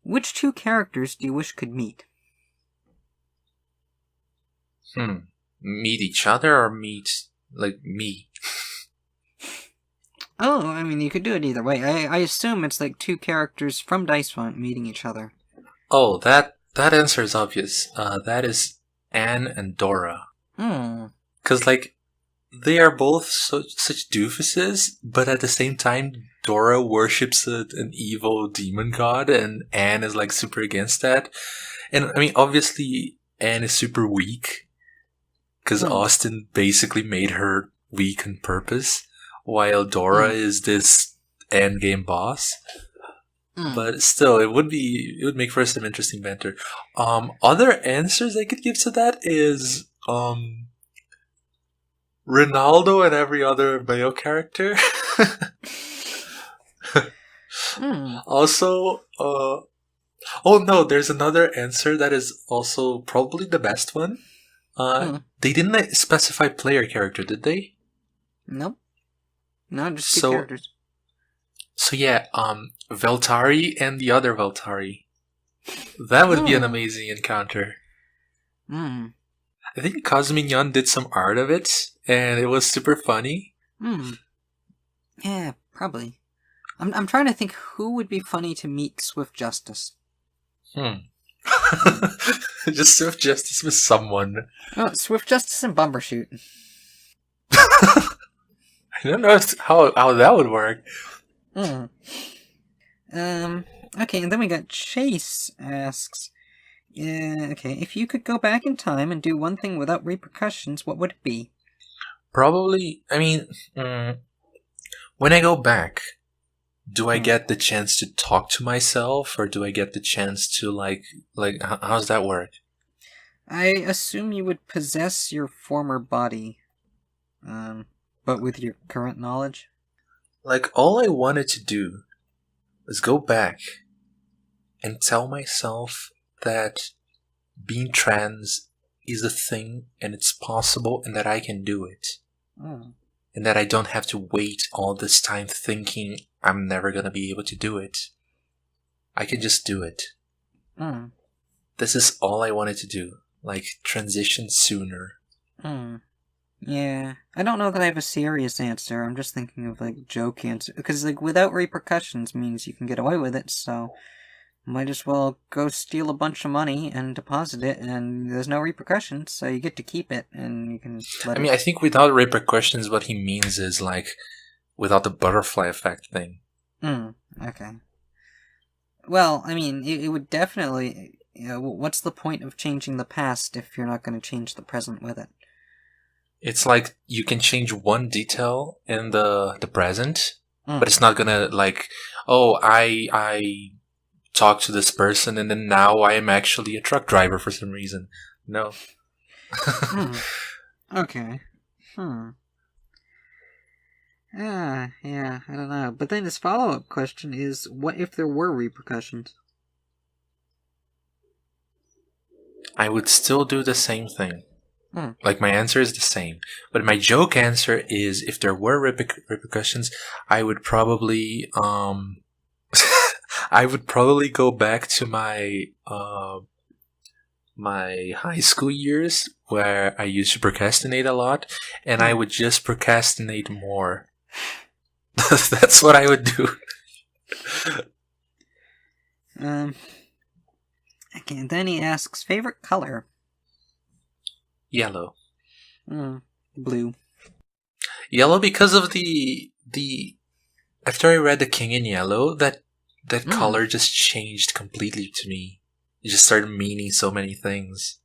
Which two characters do you wish could meet? Meet each other or meet, like, me? Oh, I mean, you could do it either way. I assume it's like two characters from Dice Font meeting each other. Oh, that answer is obvious. That is Anne and Dora. Because, like, they are both such doofuses, but at the same time, Dora worships an evil demon god, and Anne is, like, super against that. And, I mean, obviously, Anne is super weak, because Austin basically made her weak on purpose, while Dora is this endgame boss. But still, it would make for some interesting banter. Other answers I could give to that is Ronaldo and every other Mayo character. Also, oh no, there's another answer that is also probably the best one. They didn't specify player character, did they? Nope. No, just two characters. So yeah, Veltari and the other Veltari. That would be an amazing encounter. I think Cosmignon did some art of it, and it was super funny. Yeah, probably. I'm trying to think who would be funny to meet Swift Justice. Just Swift Justice with someone. Oh, Swift Justice and Bumbershoot. I don't know how that would work. Okay, and then we got Chase asks, okay, if you could go back in time and do one thing without repercussions, what would it be? Probably, I mean, when I go back, do I get the chance to talk to myself, or do I get the chance to, like how's that work? I assume you would possess your former body, but with your current knowledge? Like, all I wanted to do was go back and tell myself that being trans is a thing and it's possible and that I can do it. And that I don't have to wait all this time thinking I'm never gonna be able to do it. I can just do it. This is all I wanted to do. Like, transition sooner. Yeah, I don't know that I have a serious answer. I'm just thinking of, like, joke answer. Because, like, without repercussions means you can get away with it, so might as well go steal a bunch of money and deposit it, and there's no repercussions, so you get to keep it, and you can let I mean, I think without repercussions, what he means is, like, without the butterfly effect thing. Okay. Well, I mean, it would definitely... what's the point of changing the past if you're not going to change the present with it? It's like you can change one detail in the present, but it's not gonna, like, oh, I talked to this person and then now I am actually a truck driver for some reason. No. Okay. Yeah, I don't know. But then his follow-up question is, what if there were repercussions? I would still do the same thing. Like, my answer is the same. But my joke answer is, if there were repercussions, I would probably, I would probably go back to my, my high school years, where I used to procrastinate a lot, and I would just procrastinate more. That's what I would do. Okay, and then he asks, favorite color? Yellow. Blue. Yellow because of the after I read The King in Yellow, that color just changed completely to me. It just started meaning so many things.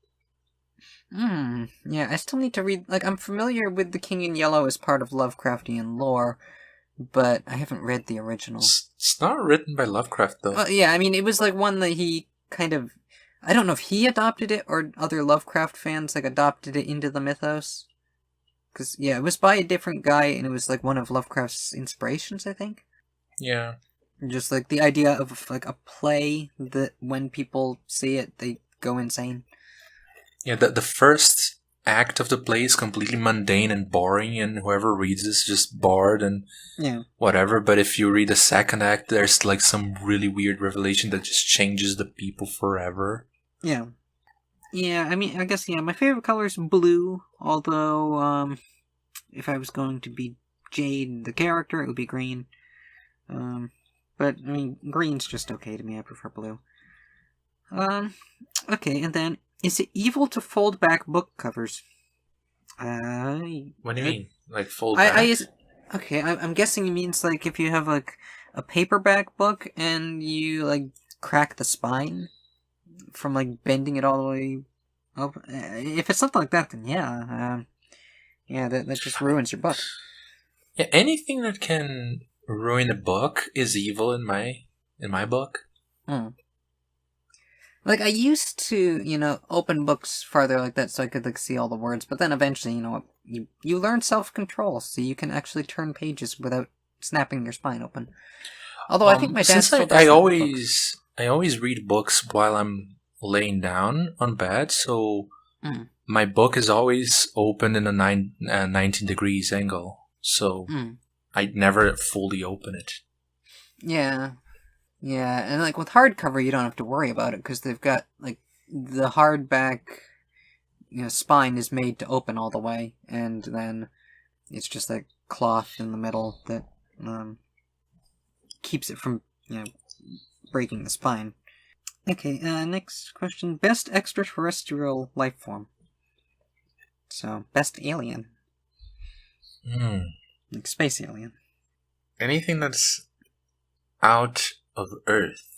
Yeah, I still need to read, like, I'm familiar with The King in Yellow as part of Lovecraftian lore, but I haven't read the original. It's not written by Lovecraft, though. Well, yeah, I mean, it was like one that he kind of, I don't know if he adopted it or other Lovecraft fans, like, adopted it into the mythos. Because, yeah, it was by a different guy, and it was, like, one of Lovecraft's inspirations, I think. Yeah. Just, like, the idea of, like, a play that when people see it, they go insane. Yeah, the first act of the play is completely mundane and boring, and whoever reads this is just bored and whatever. But if you read the second act, there's, like, some really weird revelation that just changes the people forever. Yeah. Yeah, I mean, I guess, yeah, my favorite color is blue, although, if I was going to be Jade, the character, it would be green. But, I mean, green's just okay to me, I prefer blue. Okay, and then, is it evil to fold back book covers? What do you mean? Like fold back? Okay, I'm guessing it means, like, if you have, like, a paperback book and you, like, crack the spine from, like, bending it all the way up. If it's something like that, then yeah, that just ruins your book. Yeah, anything that can ruin a book is evil in my book. Like, I used to, open books farther like that so I could, like, see all the words, but then eventually, you learn self-control, so you can actually turn pages without snapping your spine open. Although I think my dad Since still does I that with always I always read books while I'm laying down on bed, so my book is always open in a 19 degrees angle, so I never fully open it. Yeah. Yeah, and, like, with hardcover, you don't have to worry about it, because they've got, like, the hardback, spine is made to open all the way, and then it's just that cloth in the middle that, keeps it from, breaking the spine. Okay, next question. Best extraterrestrial life form. So, best alien. Like, space alien. Anything that's out of Earth,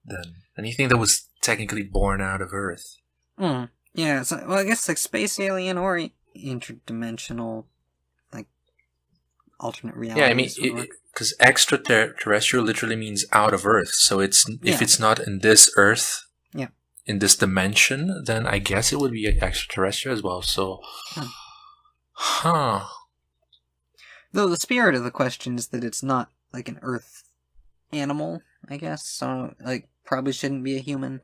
then. Anything that was technically born out of Earth. Yeah, so, well, I guess, like, space alien or interdimensional, like, alternate reality. Yeah, I mean, because extraterrestrial literally means out of Earth, so if it's not in this Earth, in this dimension, then I guess it would be extraterrestrial as well, so... Though the spirit of the question is that it's not, like, an Earth animal, I guess, so, like, probably shouldn't be a human,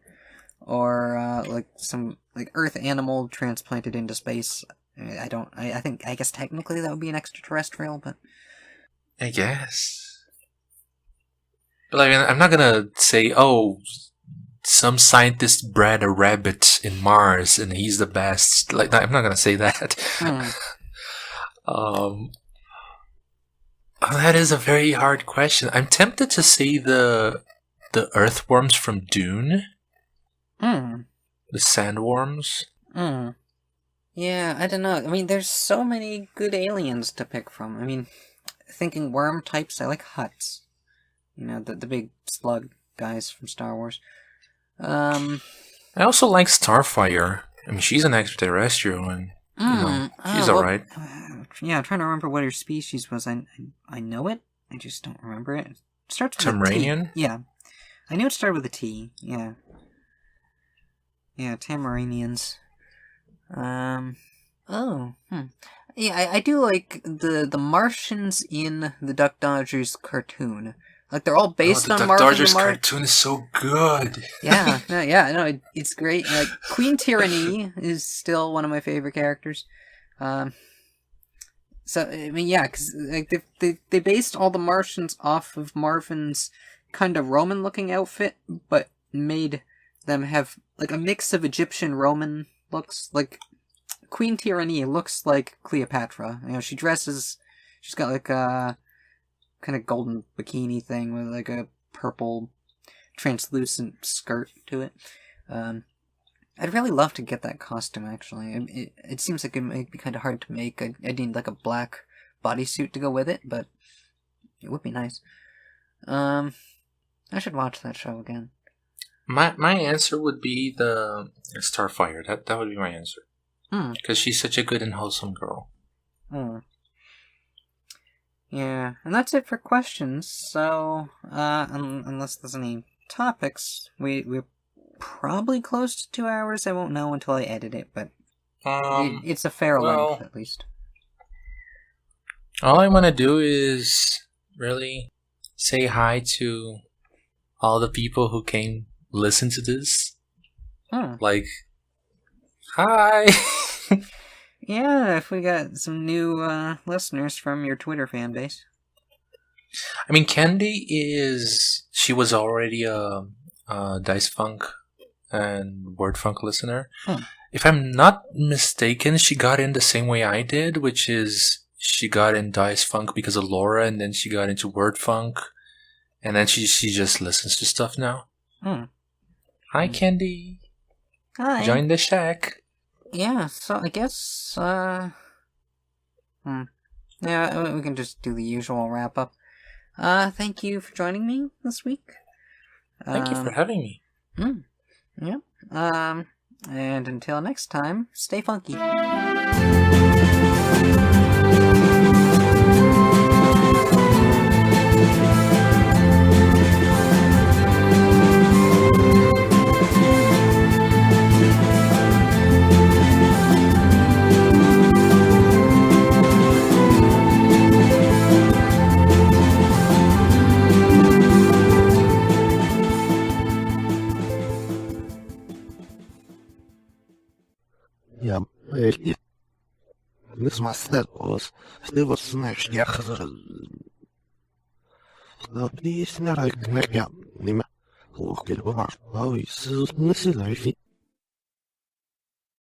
or, like, some, like, Earth animal transplanted into space. I guess technically that would be an extraterrestrial, but... I guess. But, like, I'm not gonna say, oh, some scientist bred a rabbit in Mars and he's the best. Like, I'm not gonna say that. That is a very hard question. I'm tempted to say the earthworms from Dune. The sandworms. Yeah, I don't know. I mean, there's so many good aliens to pick from. I mean, thinking worm types, I like Hutts. The big slug guys from Star Wars. I also like Starfire. I mean, she's an extraterrestrial and, she's alright. Yeah, I'm trying to remember what her species was. I know it. I just don't remember it. It starts with Tamaranian? a T. Yeah. I knew it started with a T. Yeah. Yeah, Tamaranians. Yeah, I do like the Martians in the Duck Dodgers cartoon. Like, they're all based on Martians. The Duck Dodgers cartoon is so good. It's great. Like, Queen Tyranny is still one of my favorite characters. So, I mean, yeah, because like, they based all the Martians off of Marvin's kind of Roman-looking outfit, but made them have, like, a mix of Egyptian-Roman looks. Like, Queen Tyranny looks like Cleopatra. She's got, like, a kind of golden bikini thing with, like, a purple translucent skirt to it. I'd really love to get that costume, actually. It seems like it might be kind of hard to make. I'd need, like, a black bodysuit to go with it, but it would be nice. I should watch that show again. My answer would be the Starfire. That would be my answer. Because she's such a good and wholesome girl. Yeah, and that's it for questions. So, unless there's any topics, we're probably close to 2 hours. I won't know until I edit it, but it's a fair length, at least. All I want to do is really say hi to all the people who came listen to this. Like, hi! Yeah, if we got some new listeners from your Twitter fan base. I mean, Candy she was already a Dice Funk and Wordfunk listener. If I'm not mistaken, she got in the same way I did, which is she got in Dice Funk because of Laura, and then she got into Wordfunk, and then she just listens to stuff now. Hi, Candy. Hi. Join the shack. Yeah, so I guess, yeah, we can just do the usual wrap-up. Thank you for joining me this week. Thank you for having me. Yep. And until next time, stay funky. Ja, this my step was still was smash ja please not I can make out. Lima. Oh, get over. Oh, is this is life.